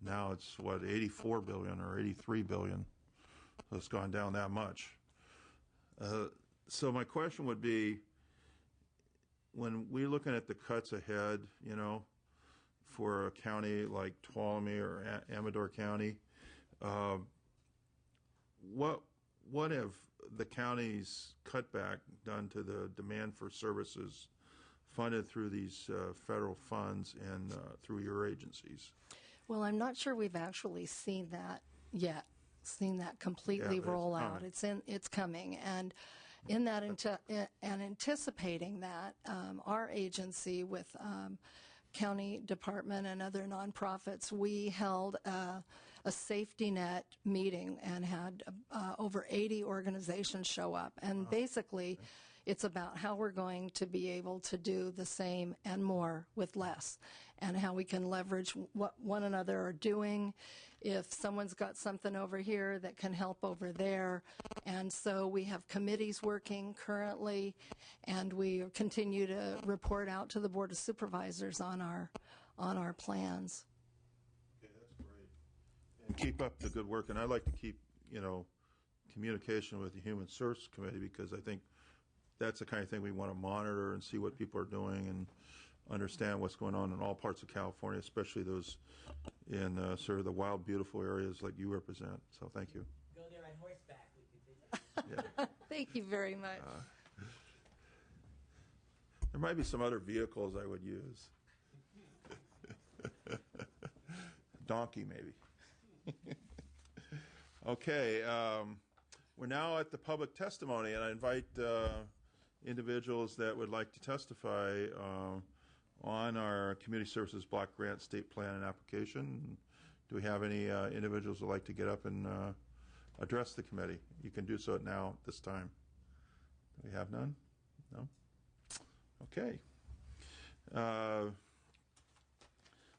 S1: now it's, 84 billion or 83 billion. So it's gone down that much. So my question would be, when we're looking at the cuts ahead, for a county like Tuolumne or Amador County, what have the county's cutback done to the demand for services funded through these federal funds and through your agencies?
S9: Well, I'm not sure we've actually seen that yet, completely roll out. It's coming, In that, and anticipating that, our agency with county department and other nonprofits, we held a safety net meeting and had over 80 organizations show up. And basically, it's about how we're going to be able to do the same and more with less, and how we can leverage what one another are doing. If someone's got something over here that can help over there. And so we have committees working currently, and we continue to report out to the Board of Supervisors on our plans.
S1: Okay, that's great. And keep up the good work. And I'd like to keep, communication with the Human Services Committee, because I think that's the kind of thing we want to monitor and see what people are doing and understand what's going on in all parts of California, especially those in sort of the wild, beautiful areas like you represent. So thank you.
S2: Go there on horseback. We could visit.
S1: Yeah.
S9: Thank you very much.
S1: There might be some other vehicles I would use. Donkey, maybe. Okay. We're now at the public testimony, and I invite individuals that would like to testify on our Community Services Block Grant State Plan and Application. Do we have any individuals who would like to get up and address the committee? You can do so now at this time. Do we have none? No? Okay.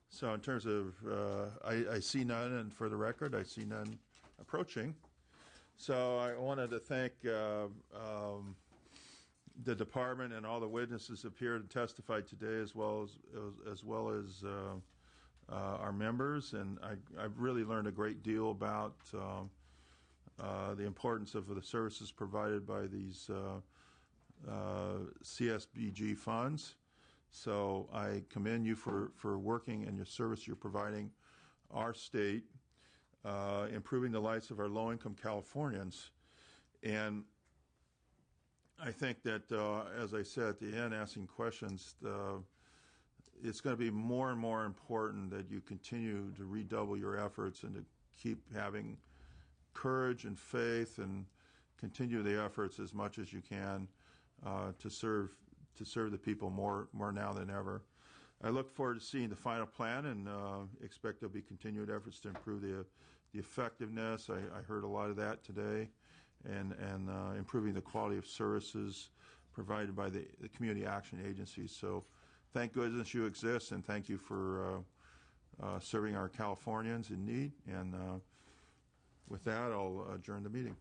S1: So in terms of, I see none, and for the record, I see none approaching. So I wanted to thank the department and all the witnesses appeared and testified today, as well as our members. And I've really learned a great deal about the importance of the services provided by these CSBG funds. So I commend you for working and your service you're providing our state, improving the lives of our low-income Californians. And I think that, as I said at the end, asking questions, it's going to be more and more important that you continue to redouble your efforts and to keep having courage and faith and continue the efforts as much as you can to serve the people more now than ever. I look forward to seeing the final plan and expect there'll be continued efforts to improve the effectiveness. I heard a lot of that today, and improving the quality of services provided by the community action agencies. So thank goodness you exist, and thank you for serving our Californians in need. And with that, I'll adjourn the meeting.